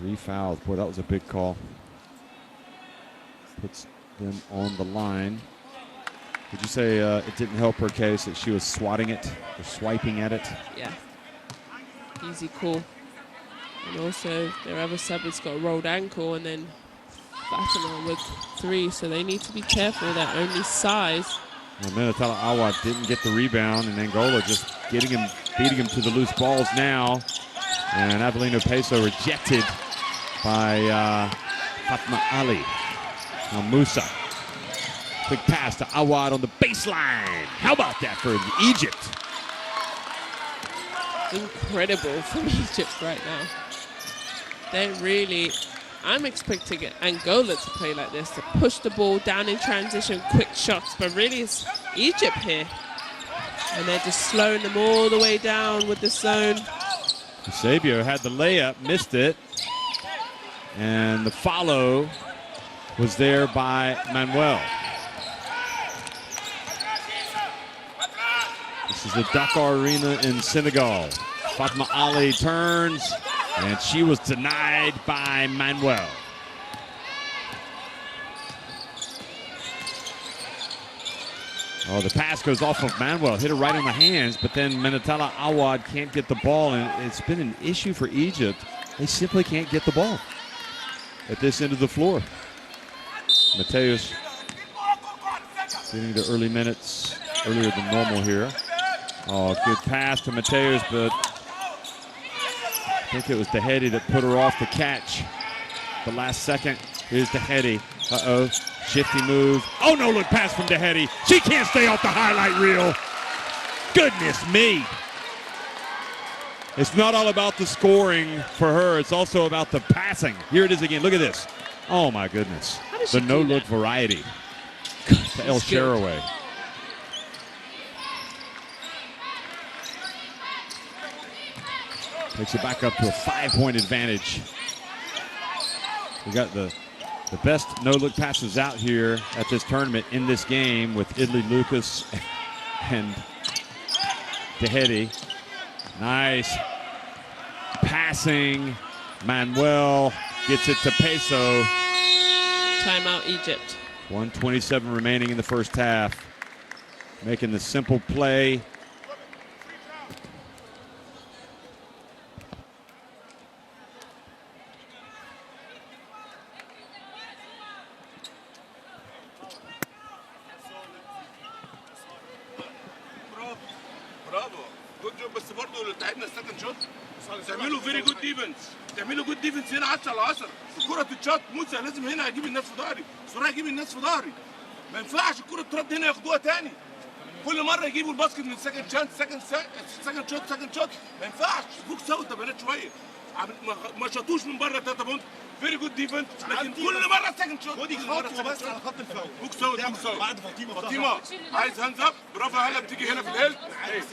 3 fouls. Boy, that was a big call. Puts them on the line. Did you say it didn't help her case that she was swatting it or swiping at it? Yeah. Easy call. And also their other sub has got a rolled ankle, and then Fatima with 3, so they need to be careful. They're only size. Well, Minatala Awad didn't get the rebound, and Angola just beating him to the loose balls now. And Avelino Peso rejected by Fatma Ali. Now Musa. Quick pass to Awad on the baseline. How about that for Egypt? Incredible from Egypt right now. They're really, I'm expecting Angola to play like this, to push the ball down in transition, quick shots, but really it's Egypt here. And they're just slowing them all the way down with the zone. Sabio had the layup, missed it. And the follow was there by Manuel. This is the Dakar Arena in Senegal. Fatma Ali turns, and she was denied by Manuel. Oh, the pass goes off of Manuel, hit her right on the hands, but then Minatala Awad can't get the ball, and it's been an issue for Egypt. They simply can't get the ball at this end of the floor. Mateus getting the early minutes, earlier than normal here. Oh, good pass to Mateus, but I think it was Dehedi that put her off the catch. The last second, here's Dehedi. Uh-oh, shifty move. Oh, no, look, pass from Dehedi. She can't stay off the highlight reel. Goodness me. It's not all about the scoring for her. It's also about the passing. Here it is again. Look at this. Oh, my goodness. The no-look variety. To El Sherraway. Takes it back up to a 5-point advantage. We got the best no-look passes out here at this tournament in this game with Idli Lucas and Dehedi. Nice passing. Manuel gets it to Peso. Timeout Egypt. 1:27 remaining in the first half. Making the simple play. برافو جود جوب، بس برضه اللي تعبنا السكند شوت تعملوا فيري جود ديفنس، تعملوا جود ديفنس هنا 10 على 10. الكرة تتشاط، موسى لازم هنا اجيب الناس في ظهري، سوريا اجيب الناس في ظهري. ما ينفعش الكرة ترد هنا ياخدوها تاني. كل مرة يجيبوا الباسكت من سكند شانس، سكند شوت، ما ينفعش. بوك ساوت بنات شوية. ما شاطوش من بره 3 بونت. فيري جود ديفنس، لكن كل مرة سكند شوت. ودي خطوة بس على خط الفاول. بوك ساوت. بعد فاطمة عايز هاندز اب، برافو هلا بتيجي هنا في الهيلب.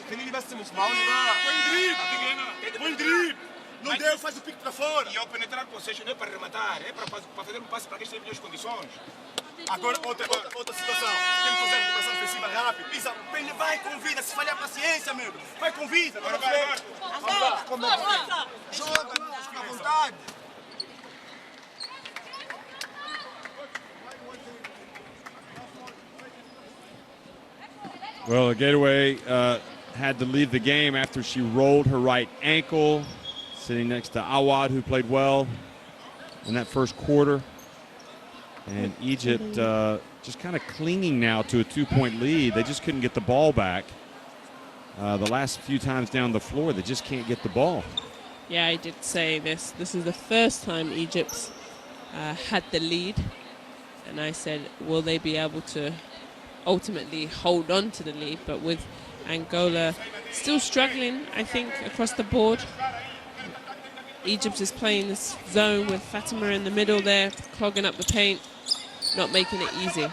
خليني بس اسمعوني بقى. هتيجي هنا. وين دريب. Não deu, faz o pique pra fora. E ao penetrar o possession é para rematar, é para fazer um passe para que esteja em melhores condições. Agora, outra situação. Tem que fazer uma recuperação ofensiva rápida. Isa, vai com vida. Se falhar, paciência, meu. Vai com vida. Agora vai. Joga, fica à vontade. Well, Gateway had to leave the game after she rolled her right ankle, sitting next to Awad, who played well in that first quarter. And Egypt just kind of clinging now to a 2-point lead. They just couldn't get the ball back. The last few times down the floor, they just can't get the ball. Yeah, I did say this. This is the first time Egypt's had the lead. And I said, will they be able to ultimately hold on to the lead? But with Angola still struggling, I think, across the board. Egypt is playing this zone with Fatima in the middle there, clogging up the paint, not making it easy.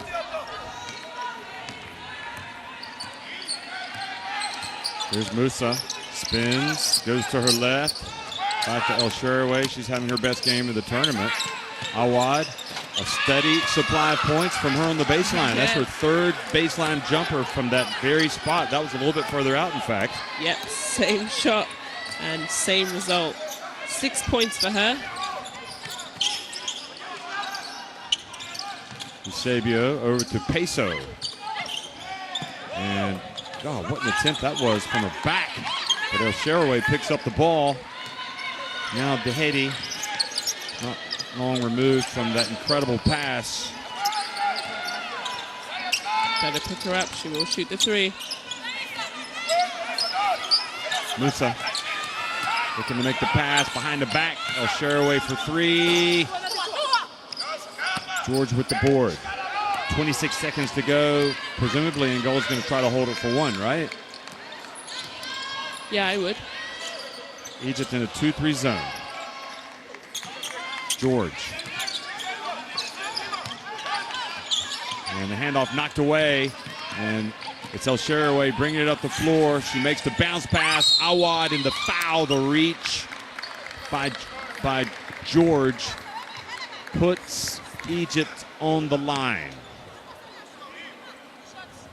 Here's Musa, spins, goes to her left, back to El Shaarawy. She's having her best game of the tournament. Awad, a steady supply of points from her on the baseline. That's her third baseline jumper from that very spot. That was a little bit further out, in fact. Yep, same shot and same result. 6 points for her. Eusebio over to Peso. And, God, what an attempt that was from her back. But El Shaarawy picks up the ball. Now Dehedi, not long removed from that incredible pass. Better pick her up. She will shoot the three. Musa looking to make the pass behind the back. El Shaarawy for three. George with the board. 26 seconds to go. Presumably Angola's going to try to hold it for one, right? Yeah, I would. Egypt in a 2-3 zone. George. And the handoff knocked away. And it's El Shaarawy bringing it up the floor. She makes the bounce pass. Awad in the foul. The reach by George puts Egypt on the line.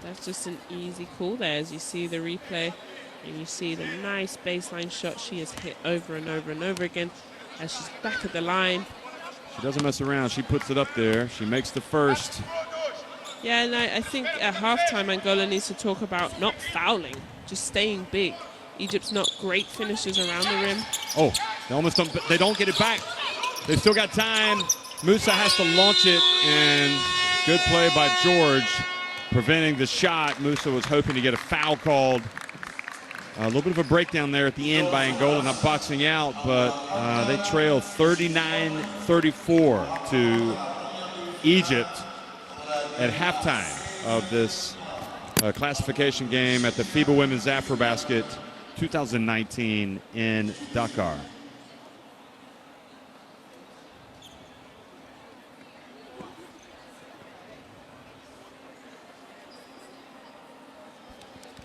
That's just an easy call there as you see the replay and you see the nice baseline shot she has hit over and over and over again as she's back at the line. She doesn't mess around. She puts it up there. She makes the first. Yeah, and I think at halftime Angola needs to talk about not fouling, just staying big. Egypt's not great finishers around the rim. Oh, they don't get it back. They've still got time. Musa has to launch it, and good play by George, preventing the shot. Musa was hoping to get a foul called. A little bit of a breakdown there at the end by Angola, not boxing out, but they trail 39-34 to Egypt at halftime of this classification game at the FIBA Women's Afrobasket 2019 in Dakar.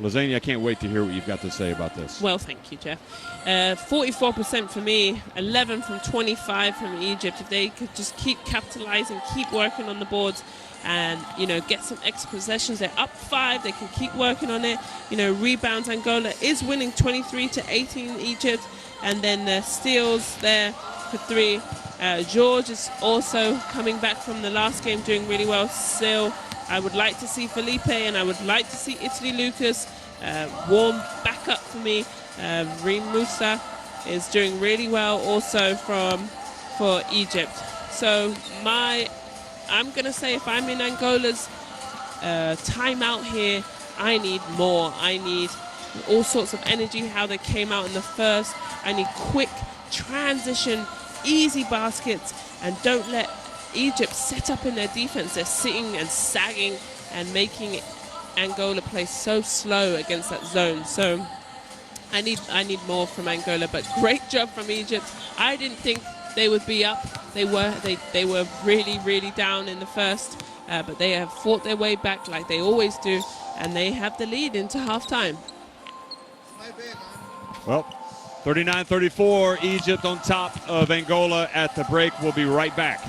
Lizania, I can't wait to hear what you've got to say about this. Well, thank you, Jeff. 44% for me, 11 from 25 from Egypt. If they could just keep capitalizing, keep working on the boards, and get some extra possessions. They're up 5. They can keep working on it. Rebounds. Angola is winning 23-18 Egypt, and then the steals there for 3. George is also coming back from the last game, doing really well. Still, I would like to see Felipe, and I would like to see Italy Lucas warm back up for me. Reem Musa is doing really well also for Egypt. So I'm going to say if I'm in Angola's timeout here, I need more. I need all sorts of energy, how they came out in the first. I need quick transition, easy baskets, and don't let Egypt set up in their defense. They're sitting and sagging and making Angola play so slow against that zone. So I need more from Angola, but great job from Egypt. I didn't think they would be up. They were really down in the first, but they have fought their way back like they always do, and they have the lead into halftime. Well, 39-34, Egypt on top of Angola at the break. We'll be right back.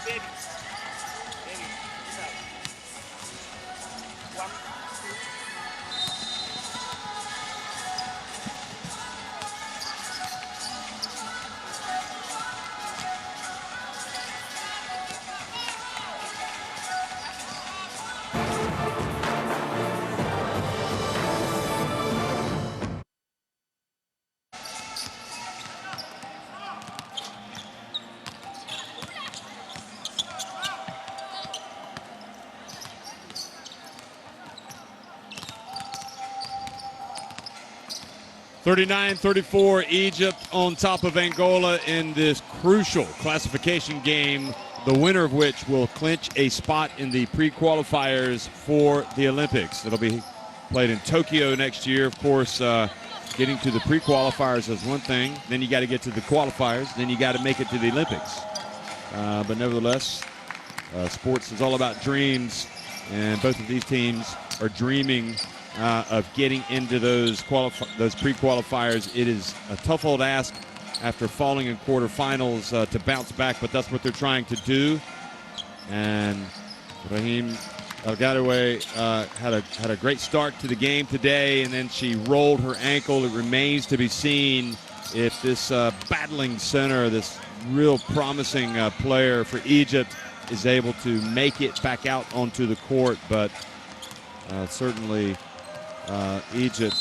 Steady. Steady. One, two. 39-34, Egypt on top of Angola in this crucial classification game, the winner of which will clinch a spot in the pre-qualifiers for the Olympics. It'll be played in Tokyo next year. Of course, getting to the pre-qualifiers is one thing. Then you got to get to the qualifiers. Then you got to make it to the Olympics. But nevertheless, sports is all about dreams, and both of these teams are dreaming of getting into those pre-qualifiers. It is a tough old ask after falling in quarterfinals to bounce back, but that's what they're trying to do. And Raheem Elgadoue had a great start to the game today, and then she rolled her ankle. It remains to be seen if this battling center, this real promising player for Egypt, is able to make it back out onto the court. But certainly Egypt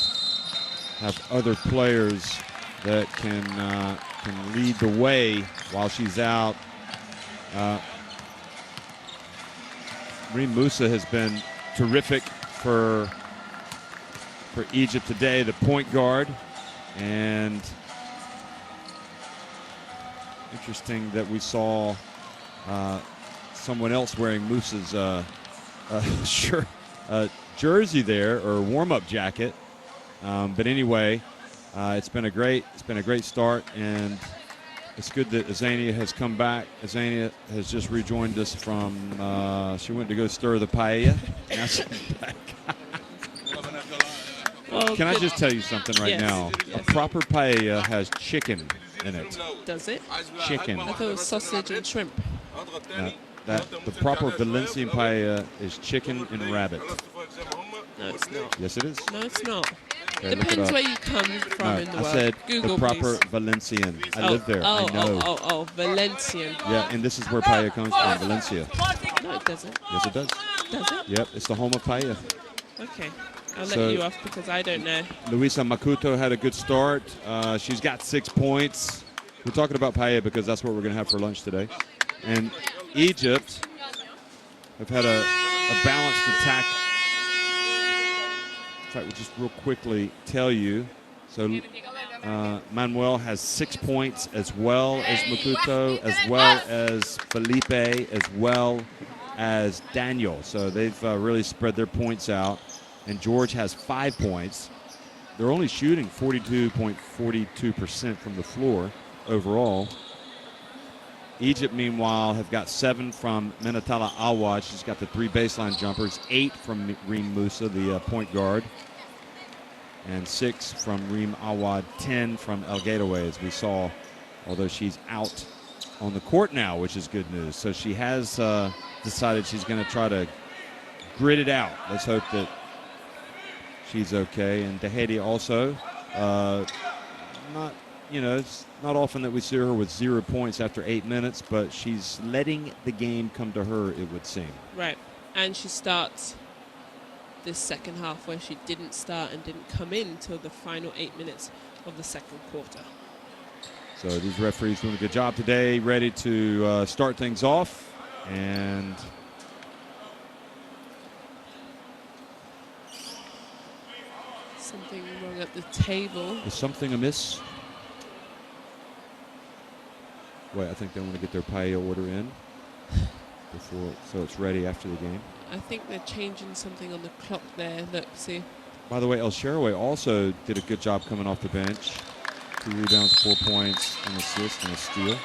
have other players that can lead the way while she's out. Reem Moussa has been terrific for Egypt today, the point guard. And interesting that we saw someone else wearing Moussa's shirt, jersey there, or warm-up jacket. But anyway, it's been a great start, and it's good that Azania has come back. Azania has just rejoined us from, she went to go stir the paella. Now she's back. Can I just tell you something right now? Yes. A proper paella has chicken in it. Does it? Chicken. I thought it was sausage and shrimp. No, the proper Valencian paella is chicken and rabbit. No, it's not. Yes, it is. No, it's not. Okay, look it Depends up. where you come from No, in the I world. said Google, the proper please. Valencian. I live there. I know. Oh, Valencian. Yeah, and this is where paella comes from, Valencia. No, it doesn't. Yes, it does. Does it? Yep, it's the home of paella. Okay. I'll So- let you off because I don't know. Luisa Makuto had a good start. She's got 6 points. We're talking about paella because that's what we're going to have for lunch today. And Egypt have had a balanced attack. In fact, we'll just real quickly tell you. So Manuel has 6 points, as well as Makuto, as well as Felipe, as well as Daniel. So they've really spread their points out. And George has 5 points. They're only shooting 42.42% from the floor overall. Egypt, meanwhile, have got 7 from Minatala Awad. She's got the 3 baseline jumpers, 8 from Reem Moussa, the point guard, and 6 from Reem Awad, 10 from Elgadoue, as we saw, although she's out on the court now, which is good news. So she has decided she's going to try to grit it out. Let's hope that she's okay. And Dahedi also, it's not often that we see her with 0 points after 8 minutes, but she's letting the game come to her, it would seem. Right. And she starts this second half where she didn't start and didn't come in until the final 8 minutes of the second quarter. So these referees doing a good job today, ready to start things off. And Something wrong at the table. is something amiss? Wait, I think they want to get their paella order in before, so it's ready after the game. I think they're changing something on the clock there. Look, see. By the way, El Shaarawy also did a good job coming off the bench. 2 rebounds, 4 points, an assist, and a steal.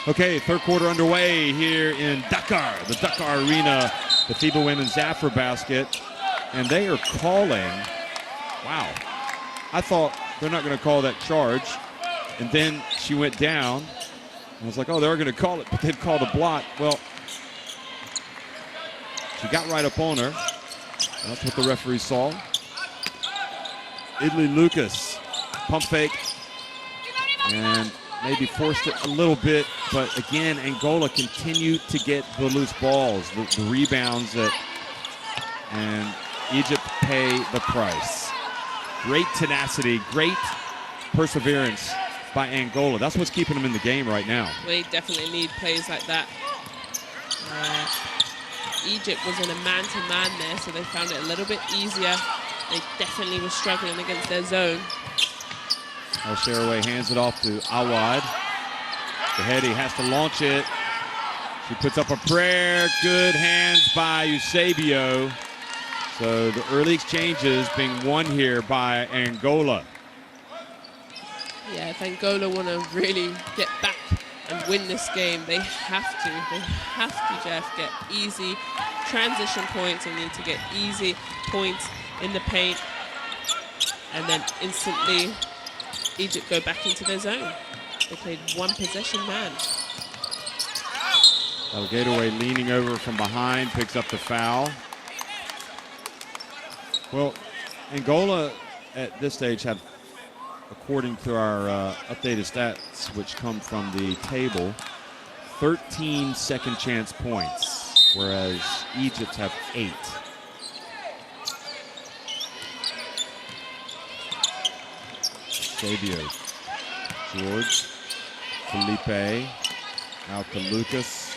Okay, third quarter underway here in Dakar, the Dakar Arena, the FIBA Women's Afrobasket. And they are calling, wow, I thought they're not going to call that charge. And then she went down. I was like, oh, they're going to call it, but they've called a block. Well, She got right up on her. That's what the referee saw. Idley Lucas, pump fake, and maybe forced it a little bit, but again, Angola continued to get the loose balls, the rebounds, and Egypt pay the price. Great tenacity, great perseverance by Angola. That's what's keeping them in the game right now. They definitely need plays like that. Egypt was in a man-to-man there, so they found it a little bit easier. They definitely were struggling against their zone. El Sharaway hands it off to Awad. Tahedi has to launch it. She puts up a prayer. Good hands by Eusebio. So the early exchanges being won here by Angola. Yeah, if Angola want to really get back and win this game, they have to, Jeff, get easy transition points. They need to get easy points in the paint. And then instantly, Egypt go back into their zone. They played one possession man. Gateway leaning over from behind, picks up the foul. Well, Angola at this stage have, according to our updated stats, which come from the table, 13 second chance points, whereas Egypt have 8. Sabio, George, Felipe, out to Lucas.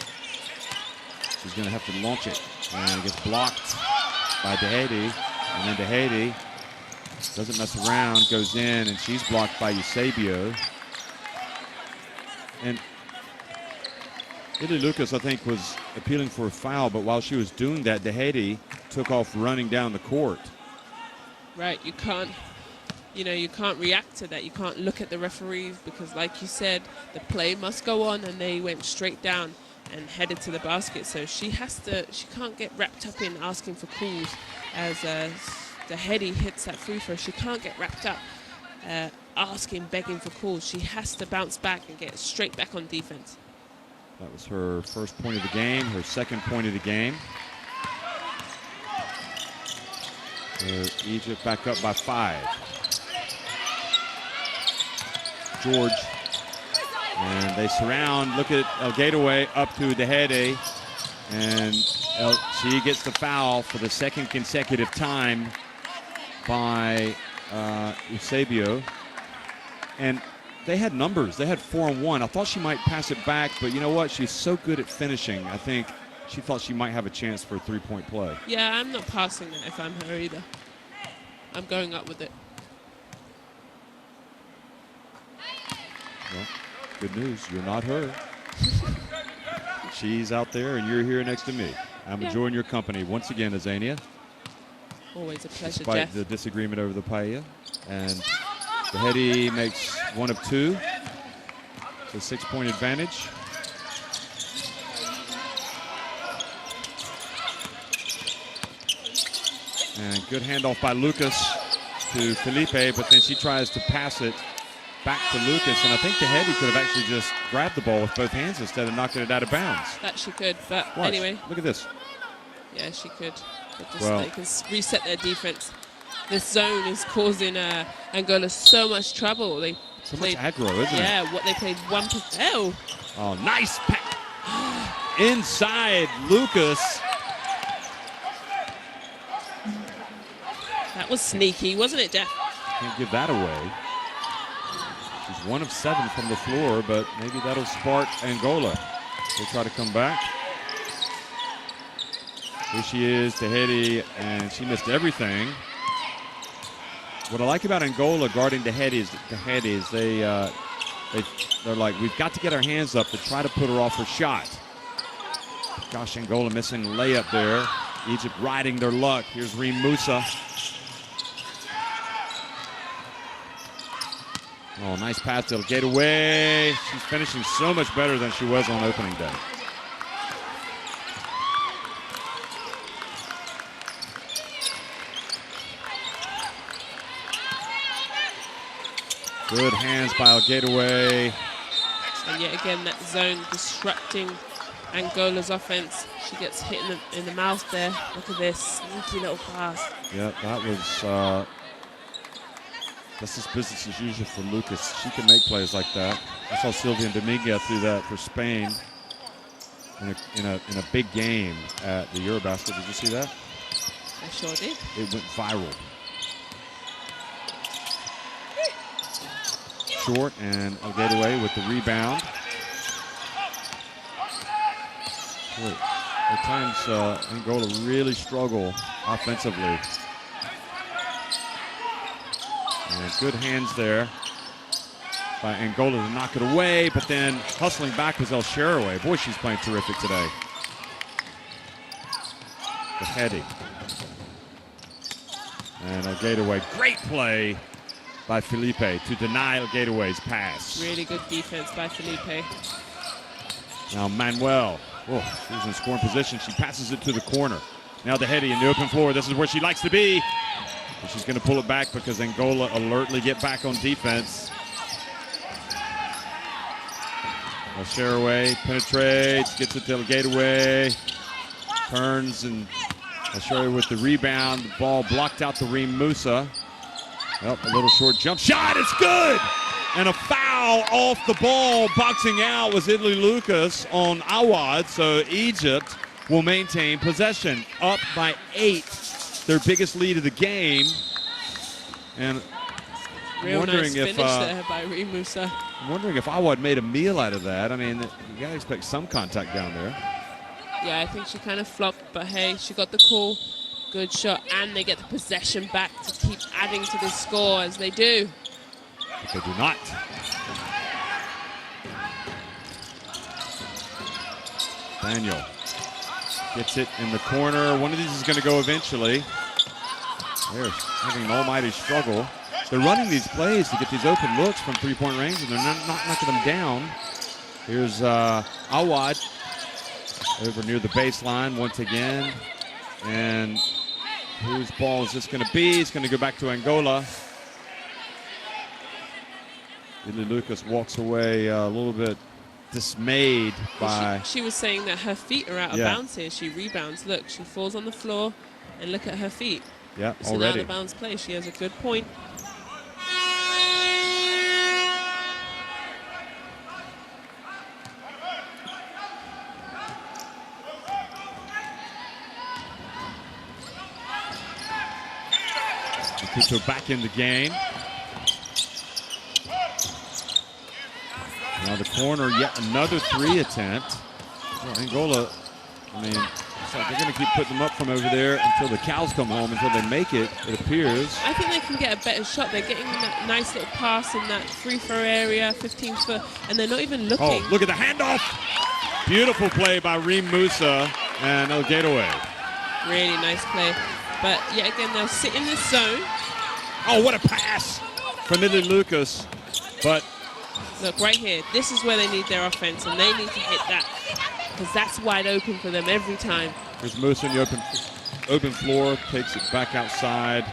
She's going to have to launch it, and it gets blocked by Tahedi, and then Tahedi doesn't mess around, goes in, and she's blocked by Eusebio. And Idley Lucas, I think, was appealing for a foul, but while she was doing that, Tahedi took off running down the court. Right, you can't react to that. You can't look at the referees because, like you said, the play must go on, and they went straight down and headed to the basket. So she can't get wrapped up in asking for calls as Tahedi hits that free throw. She can't get wrapped up begging for calls. She has to bounce back and get straight back on defense. That was her first point of the game, her second point of the game. Egypt back up by 5. George, and they surround. Look at El Gateway up to Tahedi, and she gets the foul for the second consecutive time by Eusebio. And they had numbers. They had 4-on-1. I thought she might pass it back, but you know what? She's so good at finishing. I think she thought she might have a chance for a 3-point play. Yeah, I'm not passing that if I'm her either. I'm going up with it. Well, good news. You're not her. She's out there, and you're here next to me. I'm enjoying your company once again, Azania. Always a pleasure, Despite Jeff. the disagreement over the paella. And Tahedi makes 1 of 2. It's a 6-point advantage. And good handoff by Lucas to Felipe, but then she tries to pass it back to Lucas, and I think Tahedi could have actually just grabbed the ball with both hands instead of knocking it out of bounds. That she could, but Watch. anyway. Look at this. Yeah, she could. Well, they can reset their defense. This zone is causing Angola so much trouble. They so played, much aggro, isn't it? Yeah, what they played 1 Oh. Oh, nice pass. Inside Lucas. That was sneaky, wasn't it, Jeff? Can't give that away. She's 1 of 7 from the floor, but maybe that'll spark Angola. They'll try to come back. Here she is, Tahedi, and she missed everything. What I like about Angola guarding Tahedi is they're like, we've got to get our hands up to try to put her off her shot. Gosh, Angola missing layup there. Egypt riding their luck. Here's Reem Musa. Oh, nice pass to Gateway. She's finishing so much better than she was on opening day. Good hands by Gateway. And yet again, that zone disrupting Angola's offense. She gets hit in the mouth there. Look at this sneaky little pass. Yeah, that was. That's just business as usual for Lucas. She can make plays like that. I saw Sylvia Dominguez do that for Spain in a big game at the Eurobasket. Did you see that? I sure did. It went viral. Short and a getaway with the rebound. Boy, at times Angola really struggle offensively. And good hands there by Angola to knock it away, but then hustling back was El Sharaway. Boy, she's playing terrific today. The heading. And El Gateway, great play by Felipe to deny El Gateway's pass. Really good defense by Felipe. Now Manuel, she's in scoring position. She passes it to the corner. Now the heady in the open floor. This is where she likes to be. And she's going to pull it back because Angola alertly get back on defense. El Sharaway penetrates, gets it to El Gateway, turns, and El Sharaway with the rebound. The ball blocked out to Reem Musa. Well, a little short jump shot, it's good! And a foul off the ball, boxing out was Italy Lucas on Awad, so Egypt will maintain possession, up by 8, their biggest lead of the game. And Real wondering nice if finish there by Reem Musa. I'm wondering if Awad made a meal out of that. I mean, you gotta expect some contact down there. Yeah, I think she kind of flopped, but hey, she got the call. Good shot, and they get the possession back to keep adding to the score as they do. But they do not. Daniel gets it in the corner. One of these is going to go eventually. They're having an almighty struggle. They're running these plays to get these open looks from three-point range, and they're not knocking them down. Here's Awad over near the baseline once again. And whose ball is this going to be? It's going to go back to Angola. Italy Lucas walks away a little bit dismayed by... She was saying that her feet are out of bounds here. She rebounds. Look, she falls on the floor, and look at her feet. Yeah, it's an out-of-bounds play. She has a good point. Kuto back in the game. Now the corner, yet another 3 attempt. Well, Angola, I mean, it's like they're going to keep putting them up from over there until the cows come home, until they make it, it appears. I think they can get a better shot. They're getting that nice little pass in that free throw area, 15-foot, and they're not even looking. Oh, look at the handoff. Beautiful play by Reem Musa and El Gateway. Really nice play. But yet again, they'll sit in this zone. Oh, what a pass from Italy Lucas. But look, right here, this is where they need their offense, and they need to hit that because that's wide open for them every time. There's Musa in the open floor, takes it back outside.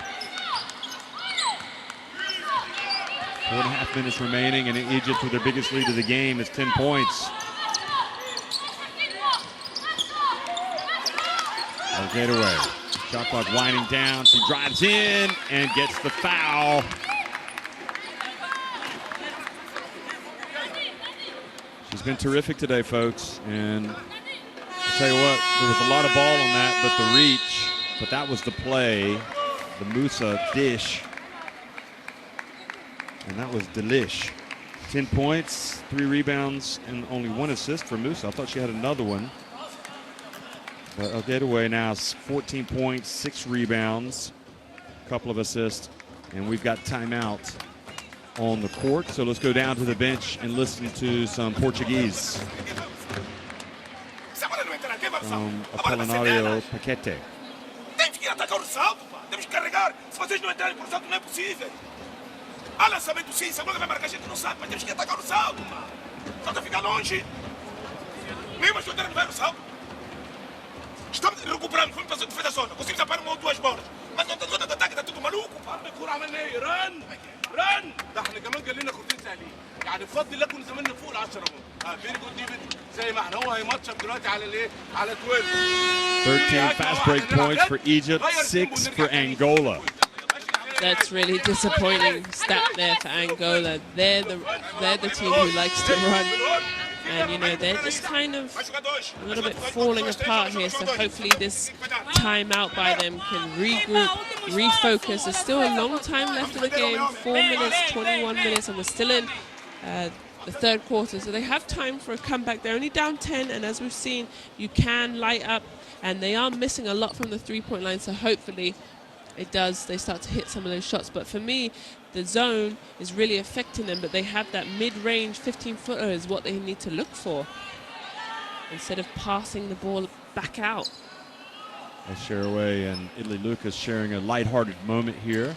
4.5 minutes remaining, and Egypt with their biggest lead of the game is 10 points. El Gateway. Shot clock winding down. She drives in and gets the foul. She's been terrific today, folks. And I'll tell you what, there was a lot of ball on that, but the reach. But that was the play, the Musa dish. And that was delish. 10 points, 3 rebounds, and only 1 assist for Musa. I thought she had another one. But El Gateway now is 14 points, 6 rebounds, a couple of assists, and we've got timeout on the court. So let's go down to the bench and listen to some Portuguese from Apolinario Paquete. Temos que atacar o salto, pá. Temos que carregar. Se vocês não entrarem por salto, não é possível. Há lançamento sim, se a bola vai marcar a gente não sabe, mas temos que atacar o salto, pá. Falta ficar longe. Nem mais chutar no vai no salto. Estamos recuperando, vamos para a defesa zona. Conseguimos apagar 1 ou 2 bolas. Mas na zona de ataque está tudo maluco, pá. الكرة عملنا ايه؟ رن. ده احنا كمان قال لنا كورتين سهلين. يعني بفضل الله كنا زماننا فوق ال10 اهو. فيري جود ديفنس زي ما احنا هو هيماتشب دلوقتي على الايه؟ على 12. 13 fast break points for Egypt, 6 for Angola. That's really disappointing stat there for Angola. They're the team who likes to run. And, you know, they're just kind of a little bit falling apart here. So hopefully this timeout by them can regroup, refocus. There's still a long time left of the game, 4 minutes, 21 minutes, and we're still in the third quarter. So they have time for a comeback. They're only down 10, and as we've seen, you can light up. And they are missing a lot from the three-point line, so hopefully they start to hit some of those shots. But for me, the zone is really affecting them, but they have that mid-range 15-footer is what they need to look for instead of passing the ball back out. Sharaway and Italy Lucas sharing a lighthearted moment here.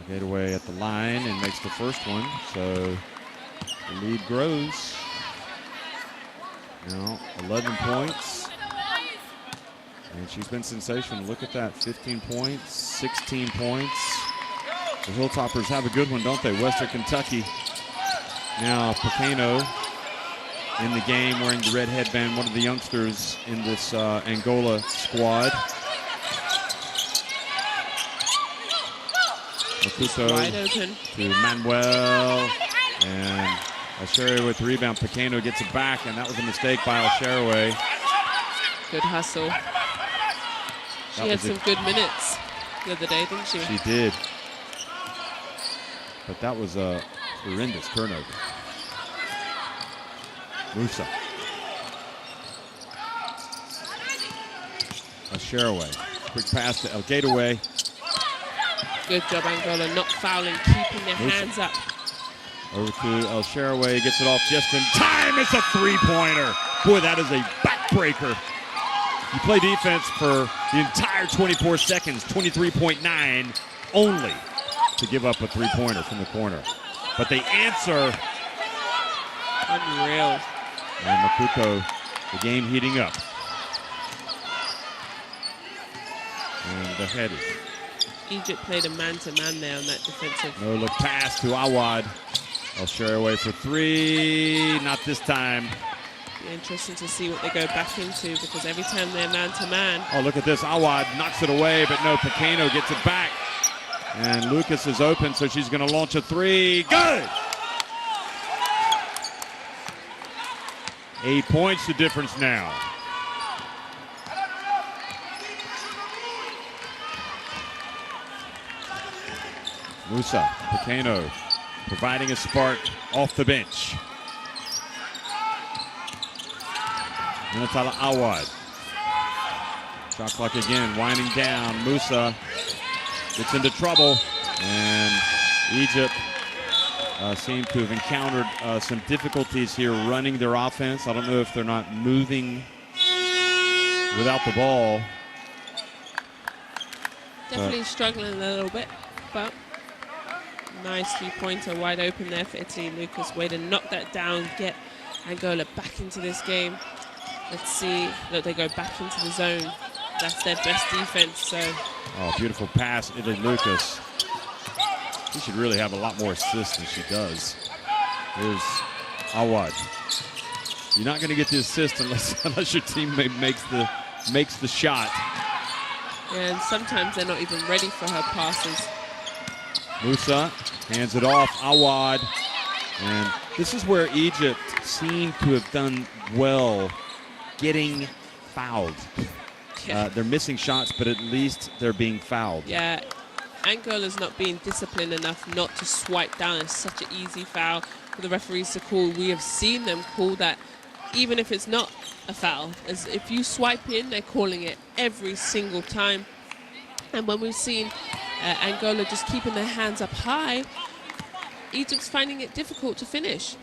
Gateway at the line and makes the first one, so the lead grows. Now 11 points. And she's been sensational. Look at that, 15 points, 16 points. The Hilltoppers have a good one, don't they? Western Kentucky. Now Pacano in the game wearing the red headband, one of the youngsters in this Angola squad. Makuto Wide open to Manuel, and Alsharaway with the rebound. Pacano gets it back, and that was a mistake by Alsharaway. Good hustle. She had some good minutes the other day, didn't she? She did. But that was a horrendous turnover. Musa. Alsharaway. Quick pass to El Gateway. Good job, Angola, not fouling, keeping their hands up. Over to Alsharaway, gets it off just in time. It's a three-pointer. Boy, that is a backbreaker. You play defense for the entire 24 seconds, 23.9 only to give up a three-pointer from the corner. But they answer. Unreal. And Makuto, the game heating up. And the heady. Egypt played a man-to-man there on that defensive. No-look pass to Awad. Alsharaway for three. Not this time. Interesting to see what they go back into, because every time they're man-to-man. Oh, look at this. Awad knocks it away, but no, Pacano gets it back. And Lucas is open, so she's going to launch a three. Good! 8 points the difference now. Musa, Pacano, providing a spark off the bench. Minatala Awad. Shot clock again, winding down. Musa gets into trouble, and Egypt seem to have encountered some difficulties here running their offense. I don't know if they're not moving without the ball. Definitely struggling a little bit, but nice three-pointer wide open there for Italy. Lucas, way to knock that down, get Angola back into this game. Let's see. Look, they go back into the zone. That's their best defense. So. Oh, beautiful pass, Italy Lucas. She should really have a lot more assists than she does. Here's Awad. You're not going to get the assist unless your teammate makes the shot. And sometimes they're not even ready for her passes. Musa hands it off. Awad. And this is where Egypt seemed to have done well getting fouled. Yeah. They're missing shots, but at least they're being fouled. Yeah, Angola's not being disciplined enough not to swipe down. It's such an easy foul for the referees to call. We have seen them call that even if it's not a foul. As if you swipe in, they're calling it every single time. And when we've seen Angola just keeping their hands up high, Egypt's finding it difficult to finish.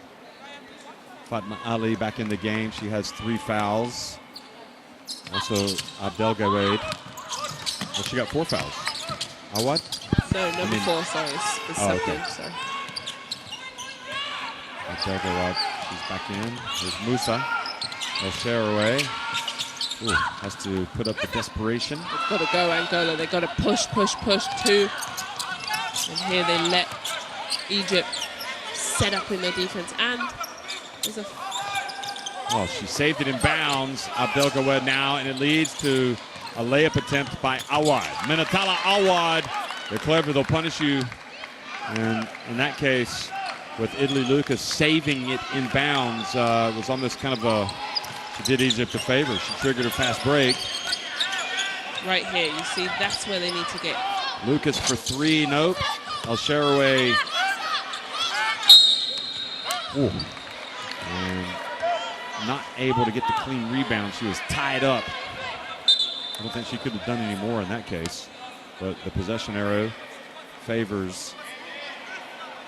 Fatma Ali back in the game. She has 3 fouls. Also, Abdel Gawed. Well, she got 4 fouls. Awad? No, number 4, sorry. It's something, okay. so. Abdel Gawed, she's back in. There's Musa. Alsharaway. Ooh, has to put up the desperation. They've got to go, Angola. They've got to push, push, push too. And here they let Egypt set up in their defense. And Oh, she saved it in bounds. Abdelgawed now, and it leads to a layup attempt by Awad. Minatala Awad. They're clever. They'll punish you. And in that case, with Italy Lucas saving it in bounds, was almost kind of a, she did Egypt a favor. She triggered a fast break. Right here, you see, that's where they need to get. Lucas for three, nope. El Shaarawy. And not able to get the clean rebound. She was tied up. I don't think she could have done any more in that case. But the possession arrow favors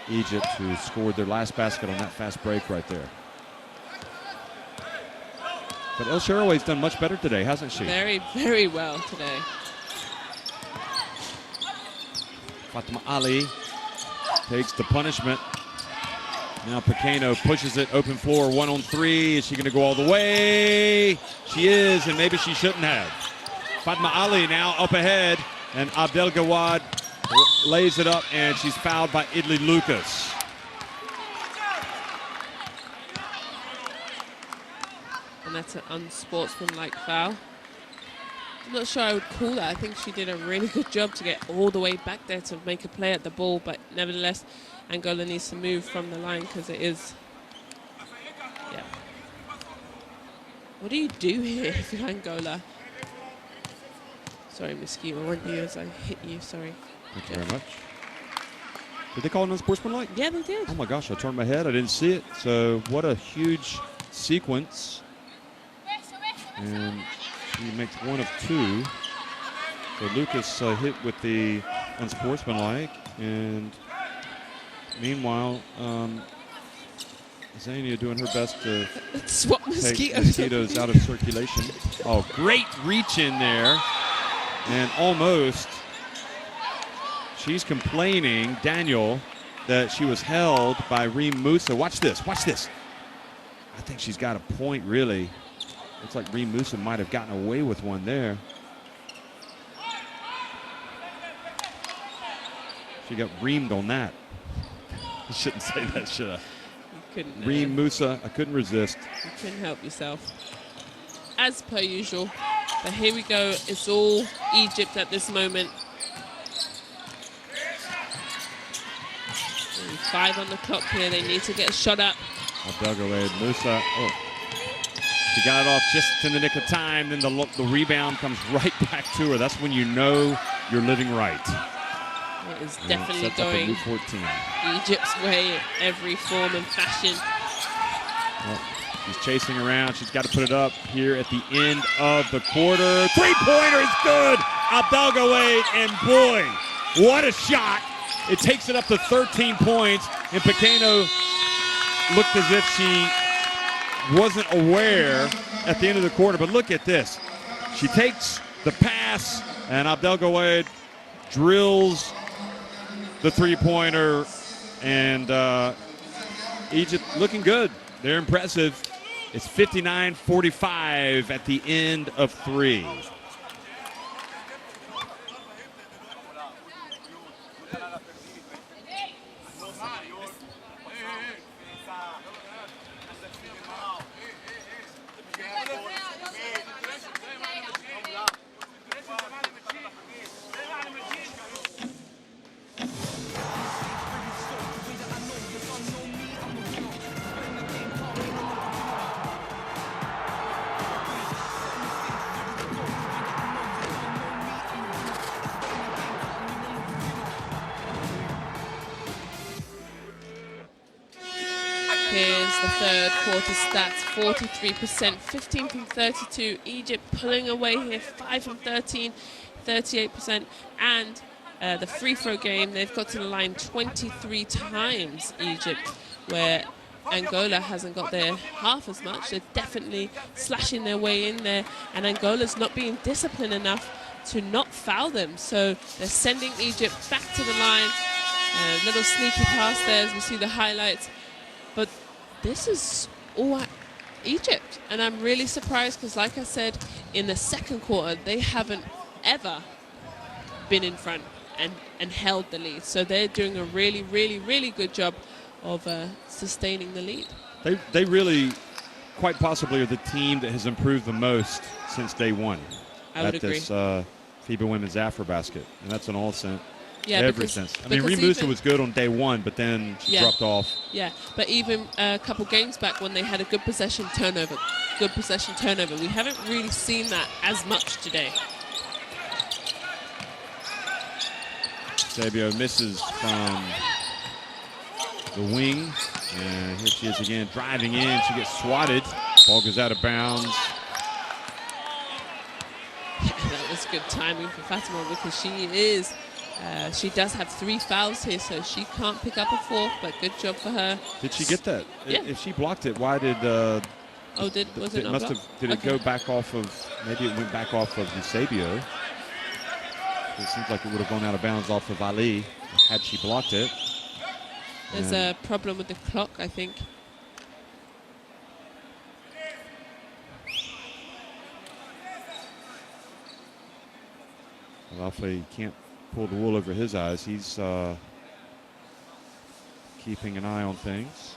Egypt, who scored their last basket on that fast break right there. But El Shaarawy's done much better today, hasn't she? Very, very well today. Fatima Ali takes the punishment. Now Pequeno pushes it, open floor, 1-on-3. Is she going to go all the way? She is, and maybe she shouldn't have. Fatima Ali now up ahead, and Abdelgawad lays it up, and she's fouled by Italy Lucas. And that's an unsportsmanlike foul. I'm not sure I would call that. I think she did a really good job to get all the way back there to make a play at the ball, but nevertheless, Angola needs to move from the line because it is, yeah. What do you do here if you're Angola? Sorry, Mesquite, I want you as I hit you, sorry. Thank you very much. Did they call it unsportsmanlike? Yeah, they did. Oh my gosh, I turned my head, I didn't see it. So what a huge sequence. And she makes one of two. So Lucas hit with the unsportsmanlike, and meanwhile, Zania doing her best to swap take mosquitoes out of circulation. Oh, great reach in there. And almost, she's complaining, Daniel, that she was held by Reem Musa. Watch this, watch this. I think she's got a point, really. Looks like Reem Musa might have gotten away with one there. She got reamed on that. I shouldn't say that, should I? You couldn't. Reem Musa, I couldn't resist. You couldn't help yourself. As per usual. But here we go. It's all Egypt at this moment. And 5 on the clock here. They need to get a shot up. Abdelgawad, Musa. Oh. She got it off just in the nick of time. Then the rebound comes right back to her. That's when you know you're living right. It is definitely going Egypt's way in every form and fashion. Well, she's chasing around. She's got to put it up here at the end of the quarter. Three-pointer is good. Abdelgawad, and boy, what a shot. It takes it up to 13 points, and Pequeno looked as if she wasn't aware at the end of the quarter. But look at this. She takes the pass, and Abdelgawad drills the three-pointer, and Egypt looking good. They're impressive. It's 59-45 at the end of 3. Here's the third quarter stats, 43%, 15 from 32. Egypt pulling away here, 5 from 13, 38%. And the free throw game, they've got to the line 23 times, Egypt, where Angola hasn't got there half as much. They're definitely slashing their way in there, and Angola's not being disciplined enough to not foul them. So they're sending Egypt back to the line. A little sneaky pass there as we see the highlights. But this is all Egypt, and I'm really surprised because, like I said, in the second quarter, they haven't ever been in front and held the lead. So they're doing a really, really, really good job of sustaining the lead. They really, quite possibly, are the team that has improved the most since day one. I would at agree. this FIBA Women's Afrobasket, and that's an all sense. Yeah, Ever since. I mean, Remusa was good on day one, but then she dropped off. Yeah, but even a couple games back when they had a good possession turnover, we haven't really seen that as much today. Sabio misses from the wing, and here she is again, driving in. She gets swatted. Ball goes out of bounds. That was good timing for Fatima because she does have 3 fouls here, so she can't pick up a 4th, but good job for her. Did she get that? Yeah. If she blocked it, why did was it not blocked? Did it go back off of, maybe it went back off of Eusebio. It seems like it would have gone out of bounds off of Ali had she blocked it. There's a problem with the clock, I think. Well, Alfie can't pull the wool over his eyes. He's keeping an eye on things.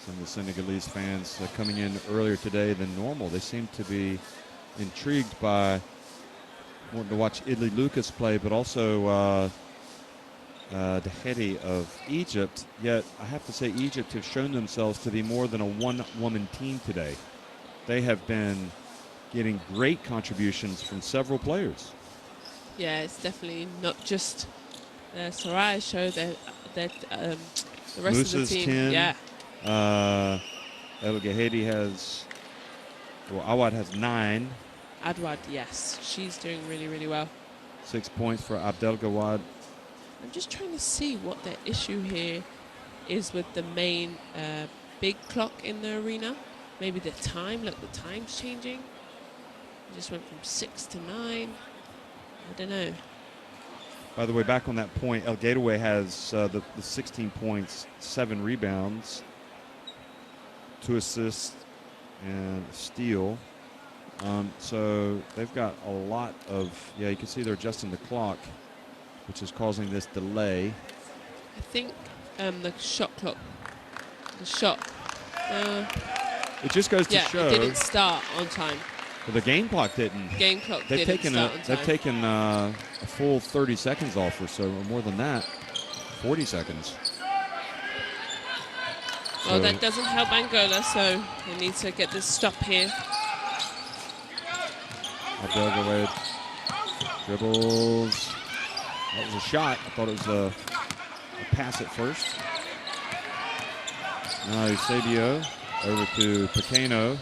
Some of the Senegalese fans coming in earlier today than normal. They seem to be intrigued by wanting to watch Idli Lucas play, but also the Hedi of Egypt. Yet I have to say Egypt have shown themselves to be more than a one-woman team today. They have been getting great contributions from several players. Yeah, it's definitely not just Soraya's show. That the rest Musa's of the team. 10. Yeah. El Gahedi has, well, Awad has 9. Adwad, yes, she's doing really, really well. 6 points for Abdel Gawad. I'm just trying to see what the issue here is with the main big clock in the arena. Maybe the time. Look, the time's changing. It just went from 6 to 9. I don't know. By the way, back on that point, El Gateway has the 16 points, 7 rebounds, 2 assists, and a steal. So they've got a lot of, yeah, you can see they're adjusting the clock, which is causing this delay. I think the shot clock, it just goes to show. It didn't start on time. Well, the game clock didn't. Game clock They've didn't taken start on time. They've taken a full 30 seconds off or so, or more than that, 40 seconds. Well, that doesn't help Angola, so they need to get this stop here. Abdelgawed dribbles. That was a shot. I thought it was a pass at first. Now Eusebio over to Pequeno.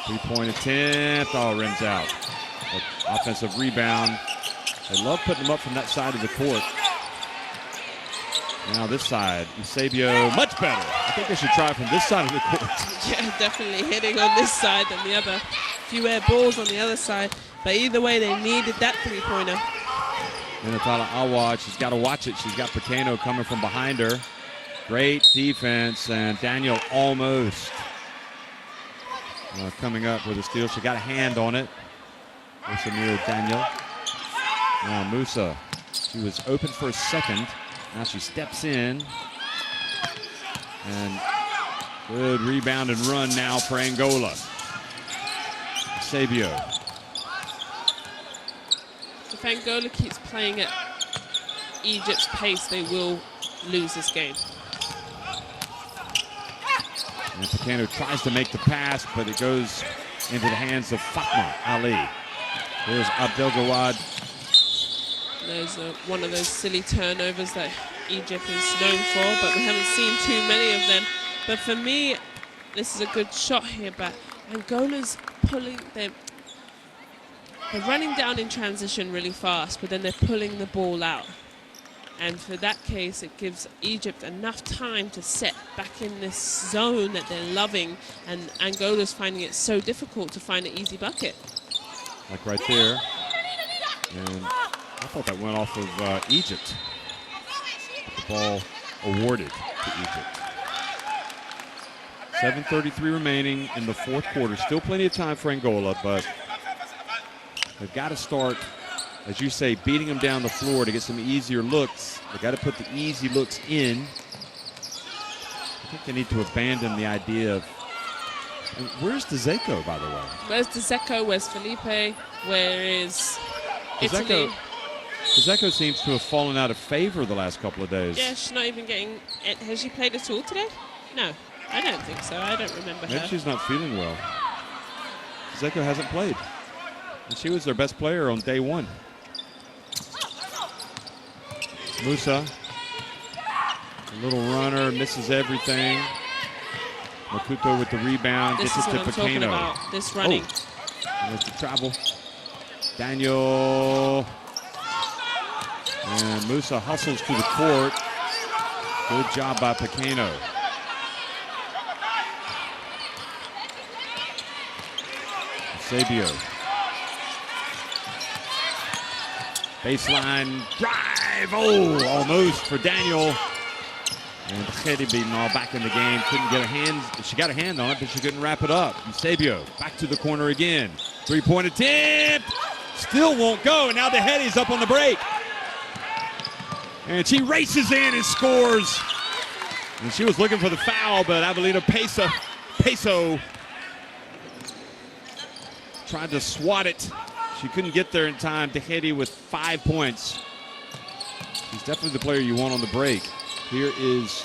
3-point attempt. Oh, rims out. But offensive rebound. They love putting them up from that side of the court. Now this side, Eusebio, much better. I think they should try from this side of the court. Yeah, definitely hitting on this side than the other. Few air balls on the other side. But either way, they needed that 3-pointer. Minatala Awad, she's got to watch it. She's got Pequeno coming from behind her. Great defense, and Daniel almost coming up with a steal. She got a hand on it. Samir Daniel. Now Musa, she was open for a second. Now she steps in. And good rebound and run now for Angola. Sabio. If Angola keeps playing at Egypt's pace, they will lose this game. And Pequeno tries to make the pass, but it goes into the hands of Fatma Ali. Here's Abdelgawad. There's one of those silly turnovers that Egypt is known for, but we haven't seen too many of them. But for me, this is a good shot here, but Angola's pulling them. They're running down in transition really fast, but then they're pulling the ball out. And for that case, it gives Egypt enough time to set back in this zone that they're loving, and Angola's finding it so difficult to find an easy bucket. Like right there. And I thought that went off of Egypt. The ball awarded to Egypt. 7:33 remaining in the fourth quarter. Still plenty of time for Angola, but they've got to start, as you say, beating them down the floor to get some easier looks. They've got to put the easy looks in. I think they need to abandon the idea of, and where's Dzeko, by the way? Where's Dzeko? Where's Felipe? Where is Italy? Dzeko seems to have fallen out of favor the last couple of days. Yeah, she's not even getting. Has she played at all today? No, I don't think so. I don't remember Maybe her. she's not feeling well. Dzeko hasn't played. And she was their best player on day one. Musa, a little runner, misses everything. Makuto with the rebound, This gets is it what to I'm talking Pequeno. about. This running. There's the travel. Daniel. And Musa hustles to the court. Good job by Pequeno. Sabio. Baseline drive. Oh, almost for Daniel. And Khedi beating all back in the game. Couldn't get a hand. She got a hand on it, but she couldn't wrap it up. Sabio back to the corner again. Three-point attempt. Still won't go. And now the Khedi's up on the break. And she races in and scores. And she was looking for the foul, but Avelino Peso tried to swat it. She couldn't get there in time. Khedi with 5 points. She's definitely the player you want on the break. Here is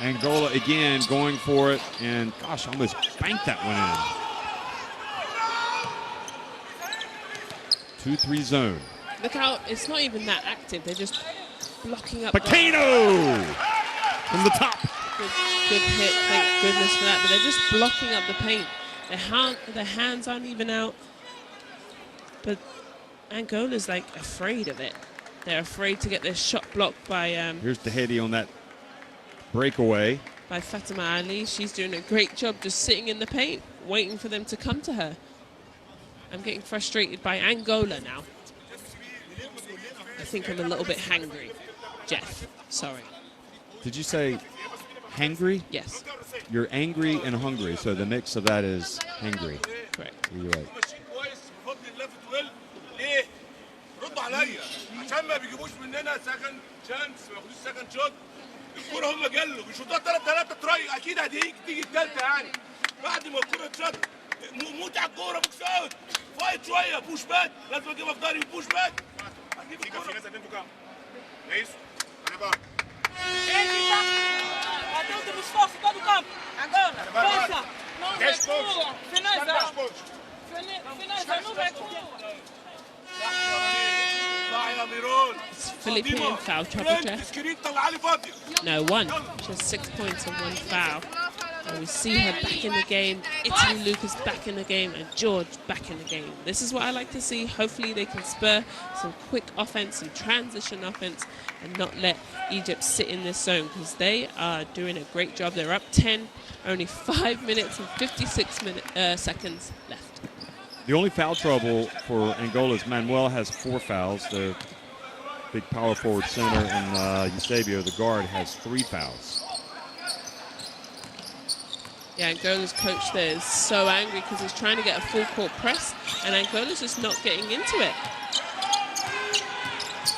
Angola again going for it, and gosh, almost banked that one in. 2-3 zone. Look how it's not even that active. They're just blocking up. Pequeno from the top. Good hit, thank goodness for that. But they're just blocking up the paint. Their hands aren't even out. But Angola's like afraid of it. They're afraid to get their shot blocked by Here's Khedi on that breakaway. by Fatima Ali. She's doing a great job just sitting in the paint, waiting for them to come to her. I'm getting frustrated by Angola now. I think I'm a little bit hangry. Jeff, sorry. Did you say hangry? Yes, You're angry and hungry, so the mix of that is hangry. correct. You're right. ماشيين كويس بفضل الله في الدويل ليه؟ ردوا عليا عشان ما بيجيبوش مننا سكند شانس ما ياخدوش سكند شوت الكوره هم جلوا بيشوطوها 3 تراي اكيد تيجي الثالثه يعني بعد ما الكوره اتشاط موت على الكوره بوكس اوت فايت شويه بوش باك لازم اجيبها في ضهري بوش باك هجيب الكوره في ناس هتنتوا كام؟ رئيس انا بقى Até o último esforço, todo o campo. Agora, pensa. Não 10 pontos. recua. 10 Finaliza. pontos. Finaliza, não recua. طلع يا ميرون It's Philippe in foul trouble, Jeff. سكرين طلع لي فاضي No, one. She has 6 points and 1 foul. And we see her back in the game. Italy Lucas back in the game, and George back in the game. This is what I like to see. Hopefully they can spur some quick offense, some transition offense, and not let Egypt sit in this zone, because they are doing a great job. They're up 10, only 5 minutes and 56 seconds left. The only foul trouble for Angola is Manuel has 4 fouls. The big power forward center, and Eusebio, the guard, has 3 fouls. Yeah, Angola's coach there is so angry because he's trying to get a full court press, and Angola's just not getting into it.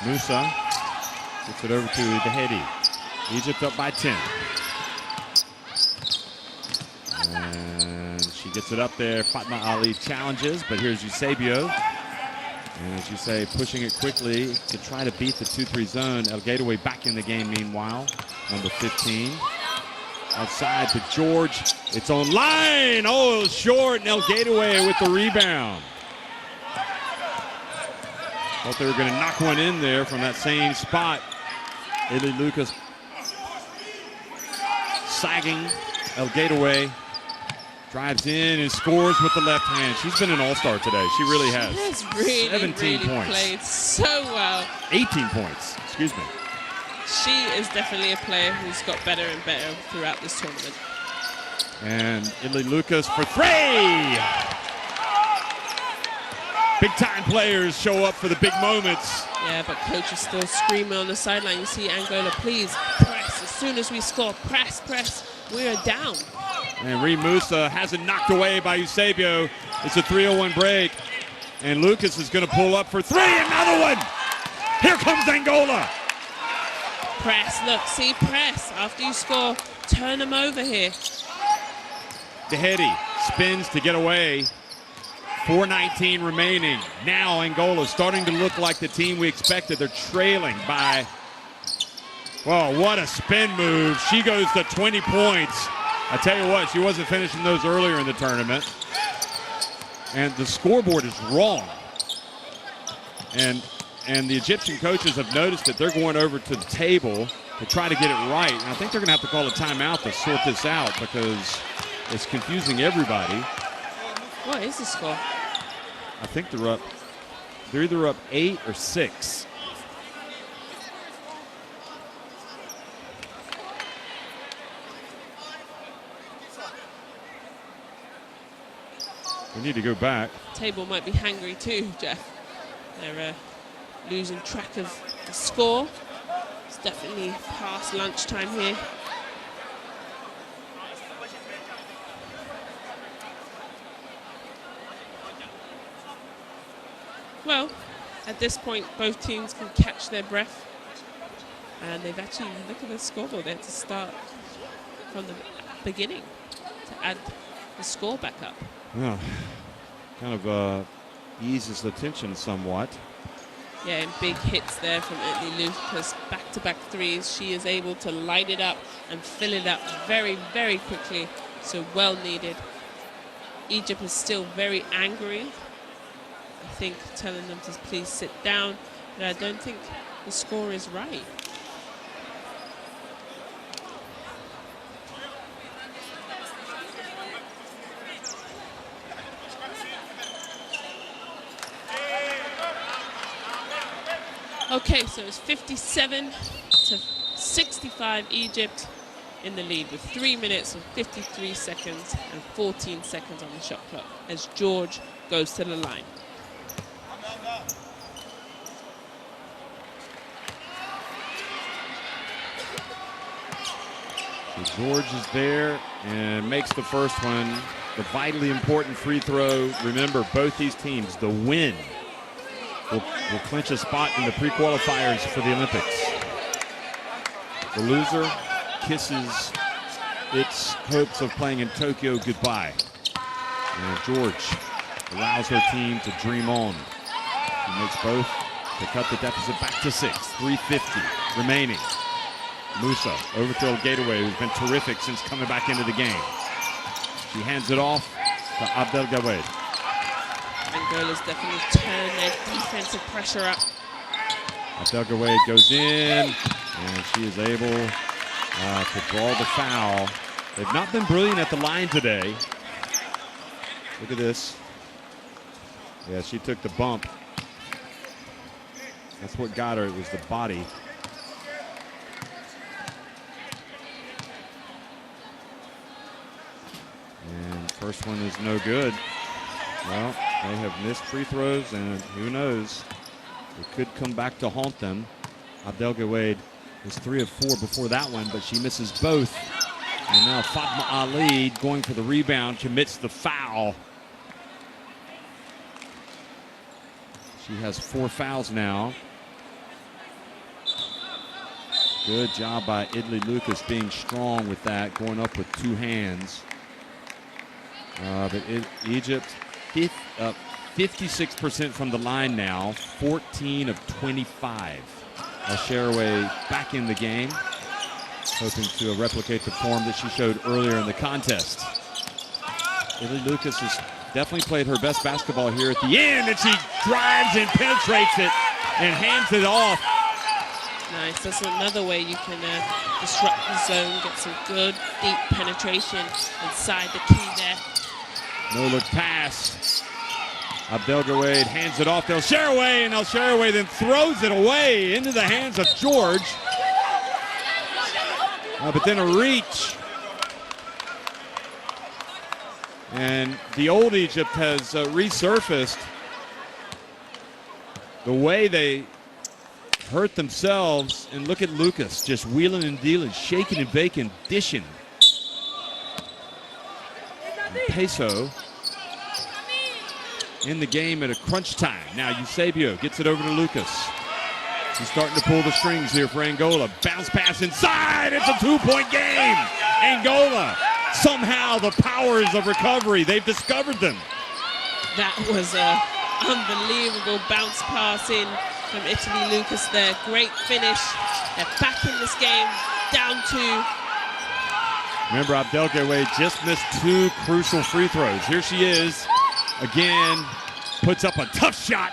Musa gets it over to Khedi. Egypt up by 10. And she gets it up there. Fatma Ali challenges, but here's Eusebio. And as you say, pushing it quickly to try to beat the 2-3 zone. El Gateway back in the game meanwhile, number 15. Outside to George. It's on line. Oh, short, and El Gateway with the rebound. Thought they were going to knock one in there from that same spot. Italy Lucas sagging. El Gateway drives in and scores with the left hand. She's been an all-star today. She really has. She has really, 17 really points. played so well. 18 points, excuse me. She is definitely a player who's got better and better throughout this tournament. And Italy Lucas for 3! Big-time players show up for the big moments. Yeah, but coach is still screaming on the sideline. You see Angola, please press. As soon as we score, press, press. We are down. And Reem Musa has it knocked away by Eusebio. It's a 3-0-1 break. And Lucas is going to pull up for 3. Another one. Here comes Angola. Press, look, see, press. After you score, turn them over here. Dehedi spins to get away. 4:19 remaining. Now Angola starting to look like the team we expected. They're trailing by, well, what a spin move. She goes to 20 points. I tell you what, she wasn't finishing those earlier in the tournament. And the scoreboard is wrong. And the Egyptian coaches have noticed that they're going over to the table to try to get it right. And I think they're going to have to call a timeout to sort this out because it's confusing everybody. What is the score? I think they're either up 8 or 6. We need to go back. Table might be hangry too, Jeff. They're losing track of the score. It's definitely past lunchtime here. Well, at this point, both teams can catch their breath. And they've actually, look at the scoreboard, they had to start from the beginning to add the score back up. Yeah, kind of eases the tension somewhat. Yeah, and big hits there from Italy Lucas, back-to-back threes. She is able to light it up and fill it up very, very quickly. So well needed. Egypt is still very angry. I think telling them to please sit down, but I don't think the score is right. Okay, so it's 57-65 Egypt in the lead with 3 minutes and 53 seconds and 14 seconds on the shot clock as George goes to the line. So George is there and makes the first one, the vitally important free throw. Remember, both these teams, the win will clinch a spot in the pre-qualifiers for the Olympics. The loser kisses its hopes of playing in Tokyo goodbye. And George allows her team to dream on. She makes both to cut the deficit back to 6. 3:50 remaining. Musa over to El Gateway, who's been terrific since coming back into the game. She hands it off to Abdel Gawed. Angola's definitely turned their defensive pressure up. Abdel Gawed goes in, and she is able to draw the foul. They've not been brilliant at the line today. Look at this. Yeah, she took the bump. That's what got her. It was the body. And first one is no good. Well, they have missed free throws, and who knows? It could come back to haunt them. Abdel Gawed was 3 of 4 before that one, but she misses both. And now Fatma Ali going for the rebound, commits the foul. She has 4 fouls now. Good job by Italy Lucas being strong with that, going up with 2 hands. But Egypt 56% from the line now, 14 of 25. El-Shaarawy back in the game, hoping to replicate the form that she showed earlier in the contest. Italy Lucas has definitely played her best basketball here at the end, and she drives and penetrates it and hands it off. Nice, that's another way you can disrupt the zone, get some good deep penetration inside the key there. No look pass. Abdel Gawed hands it off to El-Shaarawy, and El-Shaarawy then throws it away into the hands of George. But then a reach. And the old Egypt has resurfaced. The way they hurt themselves, and look at Lucas just wheeling and dealing, shaking and baking, dishing. peso in the game at a crunch time. Now Eusebio gets it over to Lucas. He's starting to pull the strings here for Angola. Bounce pass inside. It's a 2-point game. Angola, somehow the powers of recovery, they've discovered them. That was an unbelievable bounce pass in from Italy Lucas there. Great finish. They're back in this game, down 2. Remember, Abdelgaway just missed 2 crucial free throws. Here she is again, puts up a tough shot,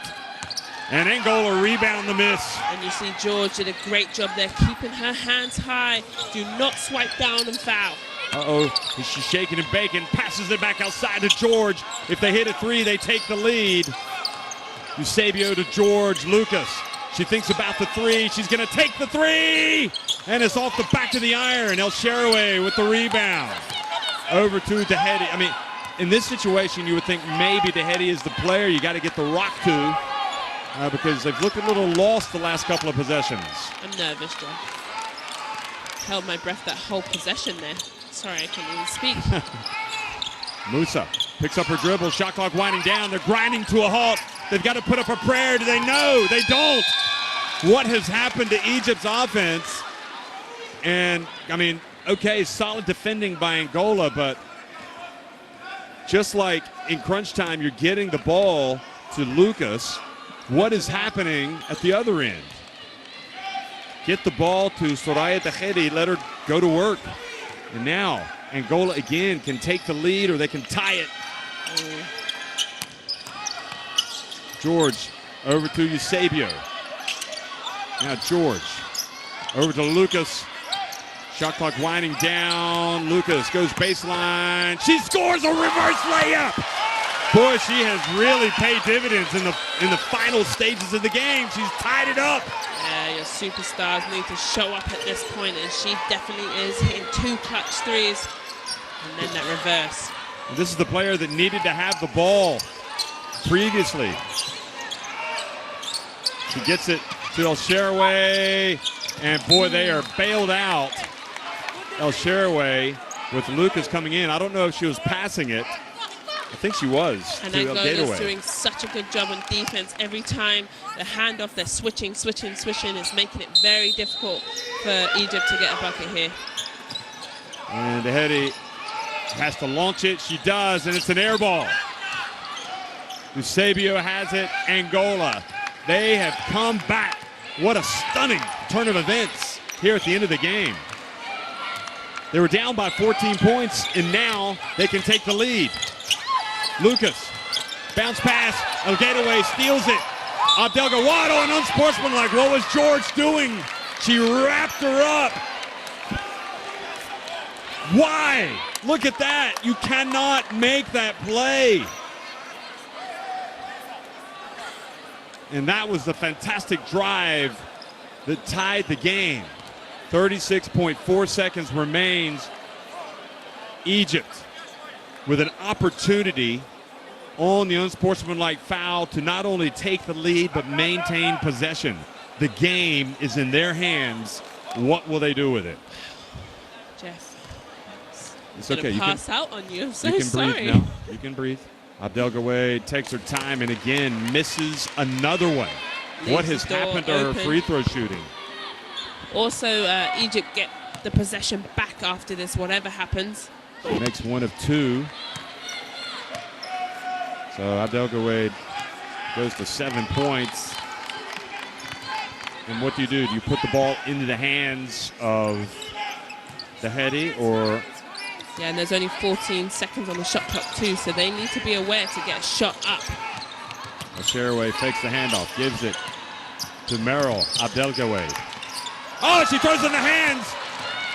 and Angola rebound the miss. And you see George did a great job there, keeping her hands high. Do not swipe down and foul. Uh-oh, she's shaking and baking, passes it back outside to George. If they hit a 3, they take the lead. Eusebio to George Lucas. She thinks about the 3. She's going to take the 3, and it's off the back of the iron. El Shaarawy with the rebound. Over to Dahedi. I mean, in this situation, you would think maybe Dahedi is the player you got to get the rock to because they've looked a little lost the last couple of possessions. I'm nervous, John. Held my breath that whole possession there. Sorry, I couldn't even speak. Musa picks up her dribble. Shot clock winding down. They're grinding to a halt. They've got to put up a prayer. Do they know? They don't. What has happened to Egypt's offense? And, I mean, okay, solid defending by Angola, but just like in crunch time, you're getting the ball to Lucas. What is happening at the other end? Get the ball to Soraya Dahedi. Let her go to work. And now Angola again can take the lead or they can tie it. George over to Eusebio. Now George over to Lucas. Shot clock winding down. Lucas goes baseline. She scores a reverse layup. Boy, she has really paid dividends in the final stages of the game. She's tied it up. Yeah, your superstars need to show up at this point, and she definitely is hitting 2 clutch 3s. And then that reverse. This is the player that needed to have the ball previously. She gets it to El Shaarawy, and boy, they are bailed out. El Shaarawy with Lucas coming in. I don't know if she was passing it. I think she was. And Angola's doing such a good job on defense. Every time the handoff, they're switching. It's making it very difficult for Egypt to get a bucket here. And Dahedi has to launch it. She does, and it's an air ball. Eusebio has it. Angola. They have come back. What a stunning turn of events here at the end of the game. They were down by 14 points, and now they can take the lead. Lucas, bounce pass, El Gateway steals it. Abdelgawad, an unsportsmanlike. What was George doing? She wrapped her up. Why? Look at that. You cannot make that play. And that was the fantastic drive that tied the game. 36.4 seconds remains. Egypt with an opportunity on the unsportsmanlike foul to not only take the lead but maintain possession. The game is in their hands. What will they do with it? Jeff, it's okay. You pass out on you. I'm so you can sorry. Breathe now. You can breathe. Abdelgaway takes her time and again misses another one. What has happened to her free throw shooting? Also, Egypt get the possession back after this, whatever happens. Makes 1 of 2. So Abdelgaway goes to 7 points. And what do? Do you put the ball into the hands of Dahedi or? Yeah, and there's only 14 seconds on the shot clock too, so they need to be aware to get a shot up. Shaarawy fakes the handoff, gives it to Merrill. Abdelgaway. Oh, she throws in the hands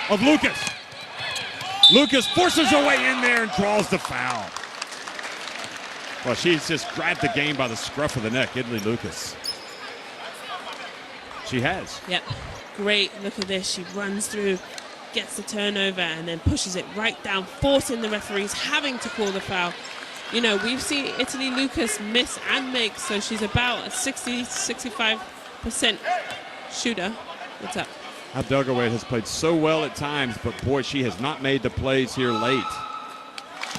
of Lucas. Lucas forces her way in there and draws the foul. Well, she's just grabbed the game by the scruff of the neck, Italy Lucas. She has. Yep, great. Look at this. She runs through, gets the turnover, and then pushes it right down, forcing the referees having to call the foul. You know, we've seen Italy Lucas miss and make, so she's about a 60-65% shooter. What's up? Abdelgaway has played so well at times, but boy, she has not made the plays here late.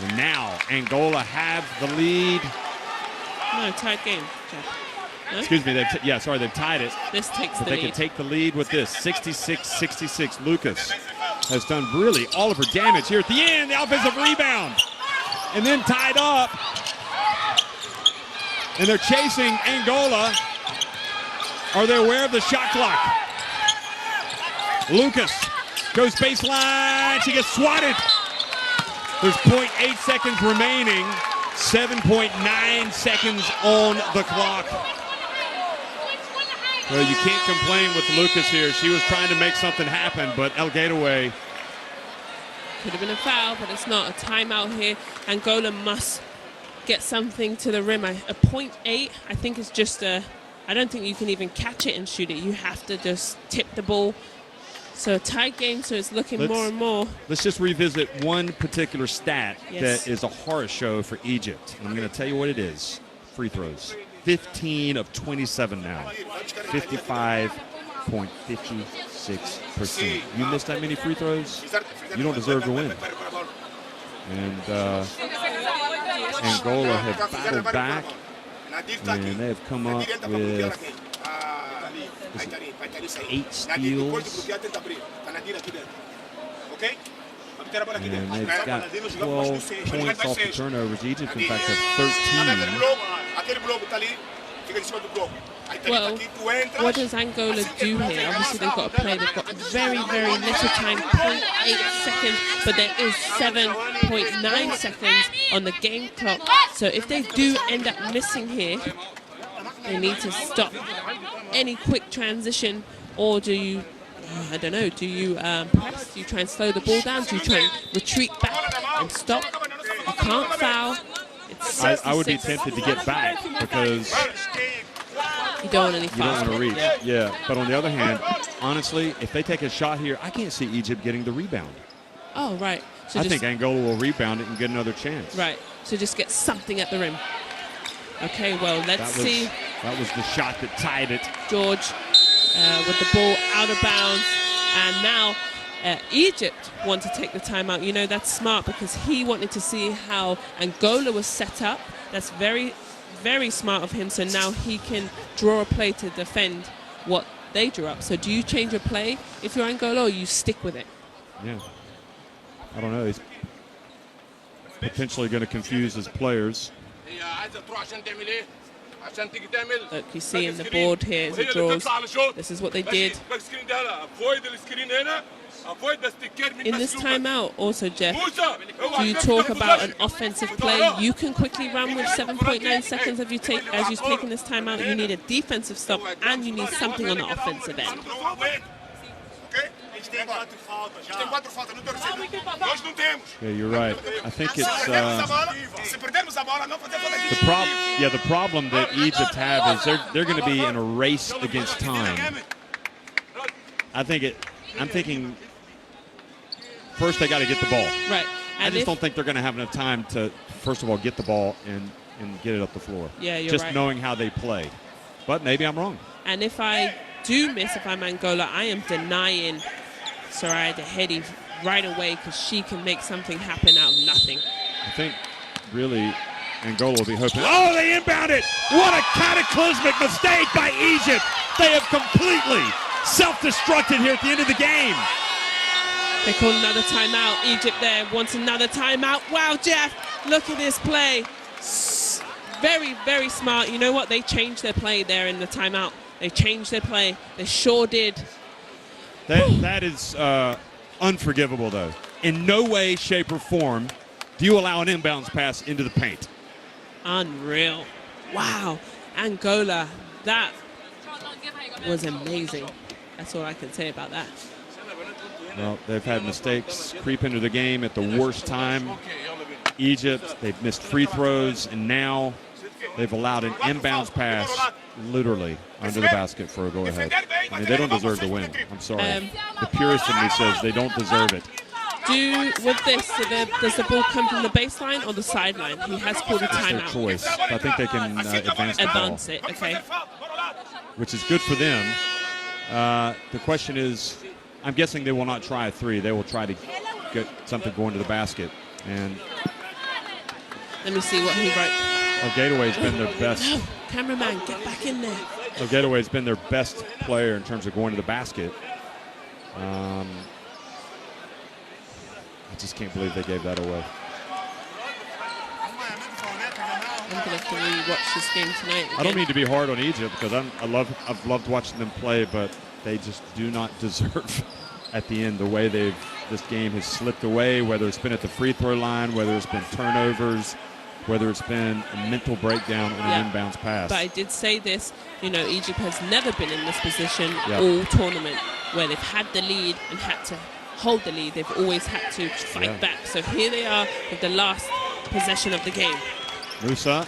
And now Angola have the lead. No, tied game, Jeff. No? Excuse me, they've tied it. This takes But the they lead. can take the lead with this, 66-66. Lucas has done really all of her damage here at the end. The offensive rebound. And then tied up. And they're chasing Angola. Are they aware of the shot clock? Lucas goes baseline. She gets swatted. There's 0.8 seconds remaining. 7.9 seconds on the clock. Well, you can't complain with Lucas here. She was trying to make something happen, but El Gateway. Could have been a foul, but it's not. A timeout here. Angola must get something to the rim. A 0.8, I think, is just a... I don't think you can even catch it and shoot it. You have to just tip the ball. So a tight game, so it's looking more and more. Let's just revisit one particular stat Yes. that is a horror show for Egypt. And I'm going to tell you what it is. Free throws. 15 of 27 now. 55.56%. You missed that many free throws, you don't deserve to win. And Angola have battled back, and they have come up with 8 steals. And they've got 12 points off the turnovers. Egypt, in fact, have 13. Well, what does Angola do here? Obviously, they've got to play. They've got very, very little time, 0.8 seconds, but there is 7.9 seconds on the game clock. So if they do end up missing here, they need to stop any quick transition, or do you, I don't know, do you press? Do you try and slow the ball down? Do you try and retreat back and stop? You can't foul. It's I would be tempted to get back because you don't want any you foul. don't want to reach. Yeah, but on the other hand, honestly, if they take a shot here, I can't see Egypt getting the rebound. Oh, right. So I just, think Angola will rebound it and get another chance. right. So just get something at the rim. Okay, well, let's see. That was the shot that tied it. George with the ball out of bounds. And now Egypt want to take the timeout. You know, that's smart because he wanted to see how Angola was set up. That's very, very smart of him. So now he can draw a play to defend what they drew up. So do you change your play if you're Angola, or you stick with it? Yeah. I don't know. He's potentially going to confuse his players. Look, you see in the board here as it draws. This is what they did. In this timeout, also, Jeff, do you talk about an offensive play? You can quickly run with 7.9 seconds as you've taken this timeout. You need a defensive stop, and you need something on the offensive end. Yeah, you're right. I think it's the problem that Egypt have is they're going to be in a race against time. I'm thinking first they got to get the ball. Right. I just don't think they're going to have enough time to, first of all, get the ball and get it up the floor. Yeah, you're just right. knowing how they play. But maybe I'm wrong. And if I do miss, if I'm Angola, I am denying Soraya Dehedi right away because she can make something happen out of nothing. I think really Angola will be hoping. Oh, they inbound it! What a cataclysmic mistake by Egypt! They have completely self-destructed here at the end of the game. They call another timeout. Egypt there wants another timeout. Wow, Jeff, look at this play. Very, very smart. You know what? They changed their play there in the timeout. They changed their play. They sure did. That is unforgivable, though. In no way, shape, or form do you allow an inbounds pass into the paint. Unreal. Wow. Angola, that was amazing. That's all I can say about that. Well, they've had mistakes creep into the game at the worst time. Egypt, they've missed free throws, and now they've allowed an inbounds pass literally under the basket for a go-ahead. I mean, they don't deserve to win. I'm sorry. The purist in me says they don't deserve it. With this, does the ball come from the baseline or the sideline? He has pulled a It's their timeout. choice. I think they can advance the ball, Advance it, okay. which is good for them. The question is, I'm guessing they will not try a three. They will try to get something going to the basket. And Let me see what he wrote. Gateway's been their best. No, cameraman, get back in there. Gateway's been their best player in terms of going to the basket. I just can't believe they gave that away. I'm going to have to rewatch this game tonight again. I don't mean to be hard on Egypt because I've loved watching them play, but they just do not deserve at the end the way this game has slipped away, whether it's been at the free throw line, whether it's been turnovers, whether it's been a mental breakdown on an inbounds pass. But I did say this, Egypt has never been in this position all tournament where they've had the lead and had to hold the lead. They've always had to fight back. So here they are with the last possession of the game. Musa,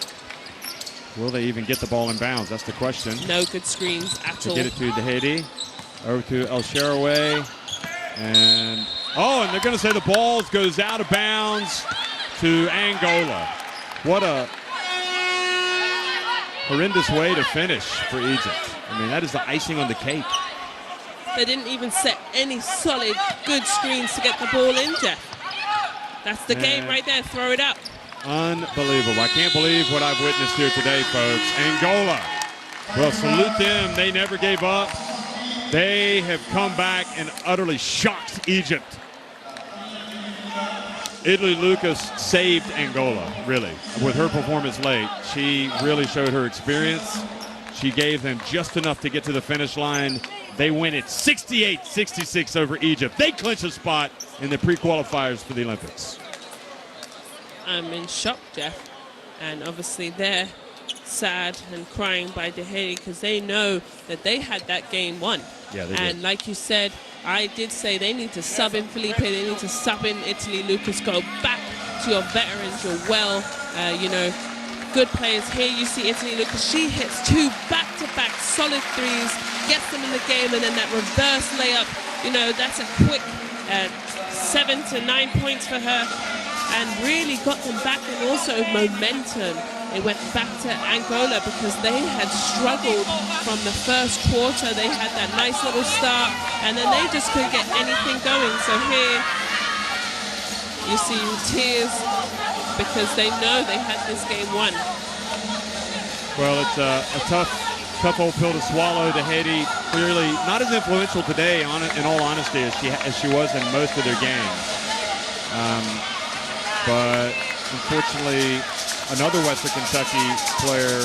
will they even get the ball in bounds? That's the question. No good screens at all. Get it to Dahedi, over to El Shaarawy, and they're going to say the ball goes out of bounds to Angola. What a horrendous way to finish for Egypt. I mean, that is the icing on the cake. They didn't even set any solid, good screens to get the ball in, Jeff. That's the game right there. Throw it up. Unbelievable. I can't believe what I've witnessed here today, folks. Angola. Well, salute them. They never gave up. They have come back and utterly shocked Egypt. Italy Lucas saved Angola, really, with her performance late. She really showed her experience. She gave them just enough to get to the finish line. They win it 68-66 over Egypt. They clinch a spot in the pre-qualifiers for the Olympics. I'm in shock, Jeff. And obviously they're sad and crying by Dahedi because they know that they had that game won. Yeah, they and did. like you said, I did say they need to sub in Felipe, they need to sub in Italy Lucas, go back to your veterans, your good players. Here you see Italy Lucas, she hits 2 back-to-back solid threes, gets them in the game, and then that reverse layup, that's a quick 7 to 9 points for her, and really got them back, and also momentum. It went back to Angola because they had struggled from the first quarter. They had that nice little start, and then they just couldn't get anything going. So here you see tears because they know they had this game won. Well, it's a tough old pill to swallow. Dahedi clearly not as influential today, in all honesty, as she was in most of their games. But unfortunately, another Western Kentucky player.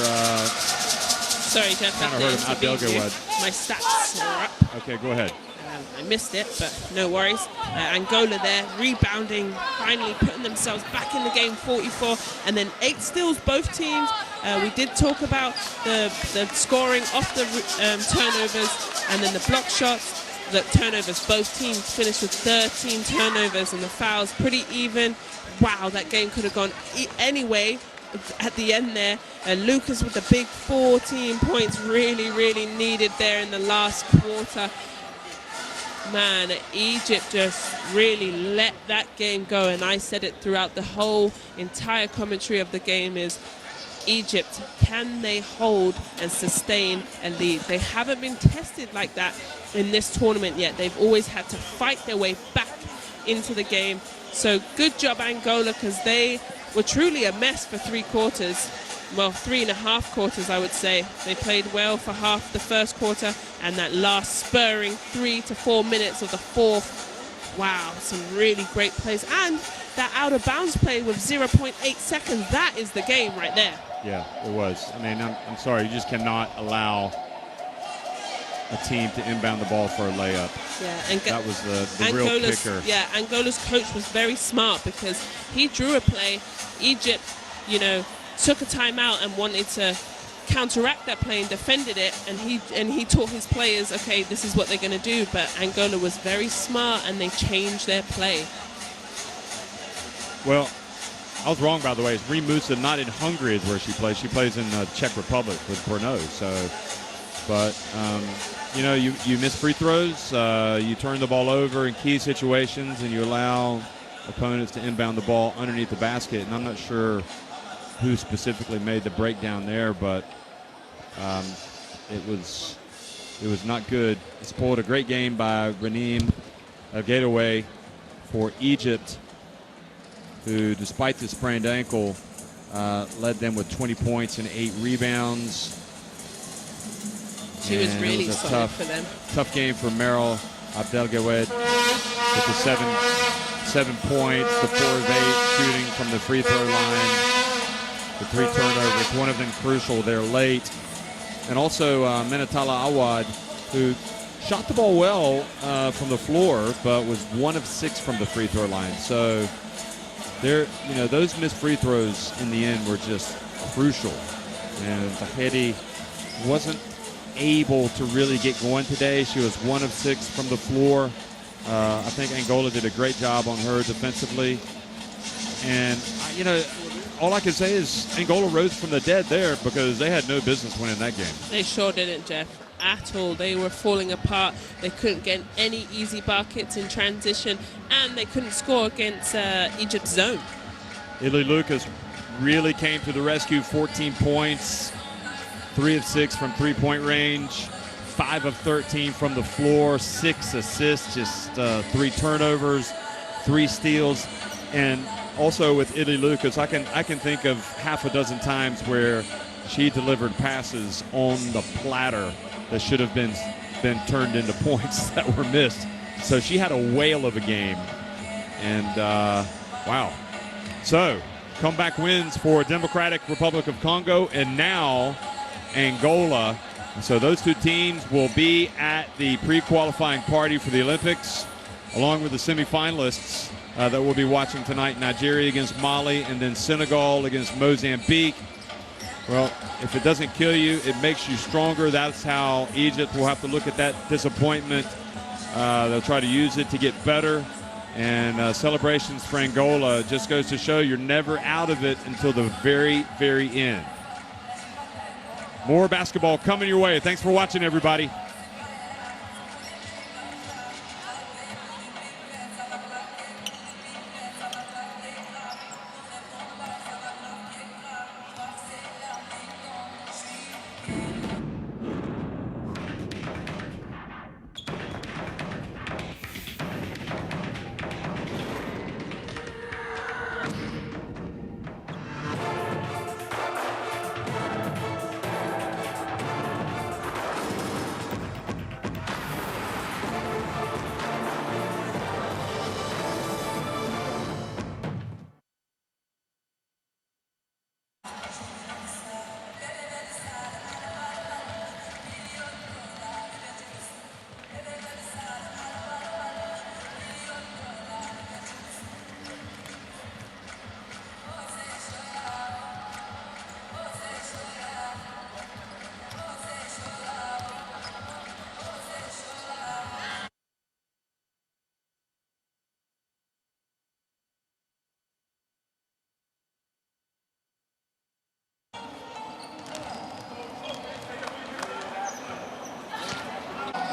Sorry, Jeff. Kind of hurt him. My stats are up. Okay, go ahead. I missed it, but no worries. Angola there, rebounding, finally putting themselves back in the game, 44, and then 8 steals, both teams. We did talk about the scoring off the turnovers, and then the block shots. The turnovers, both teams finished with 13 turnovers, and the fouls pretty even. Wow, that game could have gone anyway at the end there. And Lucas with the big 14 points, really, really needed there in the last quarter. Man, Egypt just really let that game go, and I said it throughout the whole entire commentary of the game is Egypt, can they hold and sustain a lead? They haven't been tested like that in this tournament yet. They've always had to fight their way back into the game. So good job Angola, because they were truly a mess for 3 quarters. Well, 3.5 quarters, I would say. They played well for half the first quarter, and that last spurring 3 to 4 minutes of the fourth. Wow, some really great plays. And that out of bounds play with 0.8 seconds, that is the game right there. Yeah, it was. I mean, I'm sorry, you just cannot allow a team to inbound the ball for a layup. Yeah, and that was the real kicker. Yeah, Angola's coach was very smart because he drew a play. Egypt, took a timeout and wanted to counteract that play and defended it, and he taught his players, okay, this is what they're going to do. But Angola was very smart and they changed their play. Well, I was wrong, by the way. Reem Musa, not in Hungary is where she plays. She plays in the Czech Republic with Brno. So, but you miss free throws, you turn the ball over in key situations, and you allow opponents to inbound the ball underneath the basket. And I'm not sure who specifically made the breakdown there, but it was not good. It spoiled a great game by Reem Gateway for Egypt, who, despite the sprained ankle, led them with 20 points and 8 rebounds. She was really a solid for them. Tough game for Meryl Abdelgawed with the 7 points, the 4 of 8 shooting from the free throw line, the 3 turnovers, one of them crucial there late. And also Minatala Awad, who shot the ball well from the floor, but was 1 of 6 from the free throw line. So there, those missed free throws in the end were just crucial. And Tahiti wasn't able to really get going today. She was 1 of 6 from the floor. I think Angola did a great job on her defensively. And, all I can say is Angola rose from the dead there because they had no business winning that game. They sure didn't, Jeff, at all. They were falling apart. They couldn't get any easy buckets in transition, and they couldn't score against Egypt's zone. Italy Lucas really came to the rescue, 14 points, 3 of 6 from three-point range, 5 of 13 from the floor, 6 assists, just 3 turnovers, 3 steals. And also with Italy Lucas, I can think of half a dozen times where she delivered passes on the platter that should have been turned into points that were missed. So she had a whale of a game. And wow. So comeback wins for Democratic Republic of Congo and now Angola. So those 2 teams will be at the pre-qualifying party for the Olympics, along with the semifinalists that we'll be watching tonight. Nigeria against Mali, and then Senegal against Mozambique. Well, if it doesn't kill you, it makes you stronger. That's how Egypt will have to look at that disappointment. They'll try to use it to get better. And celebrations for Angola just goes to show you're never out of it until the very, very end. More basketball coming your way. Thanks for watching, everybody.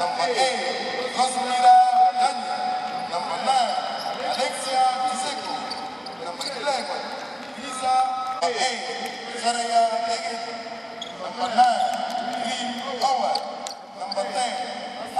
Number 8, Rosmira Danya. Number 9, Alexia Dzeko. Number 11, Lisa 8, Saraya Egit. Number 9, Reem Howard. Number 10,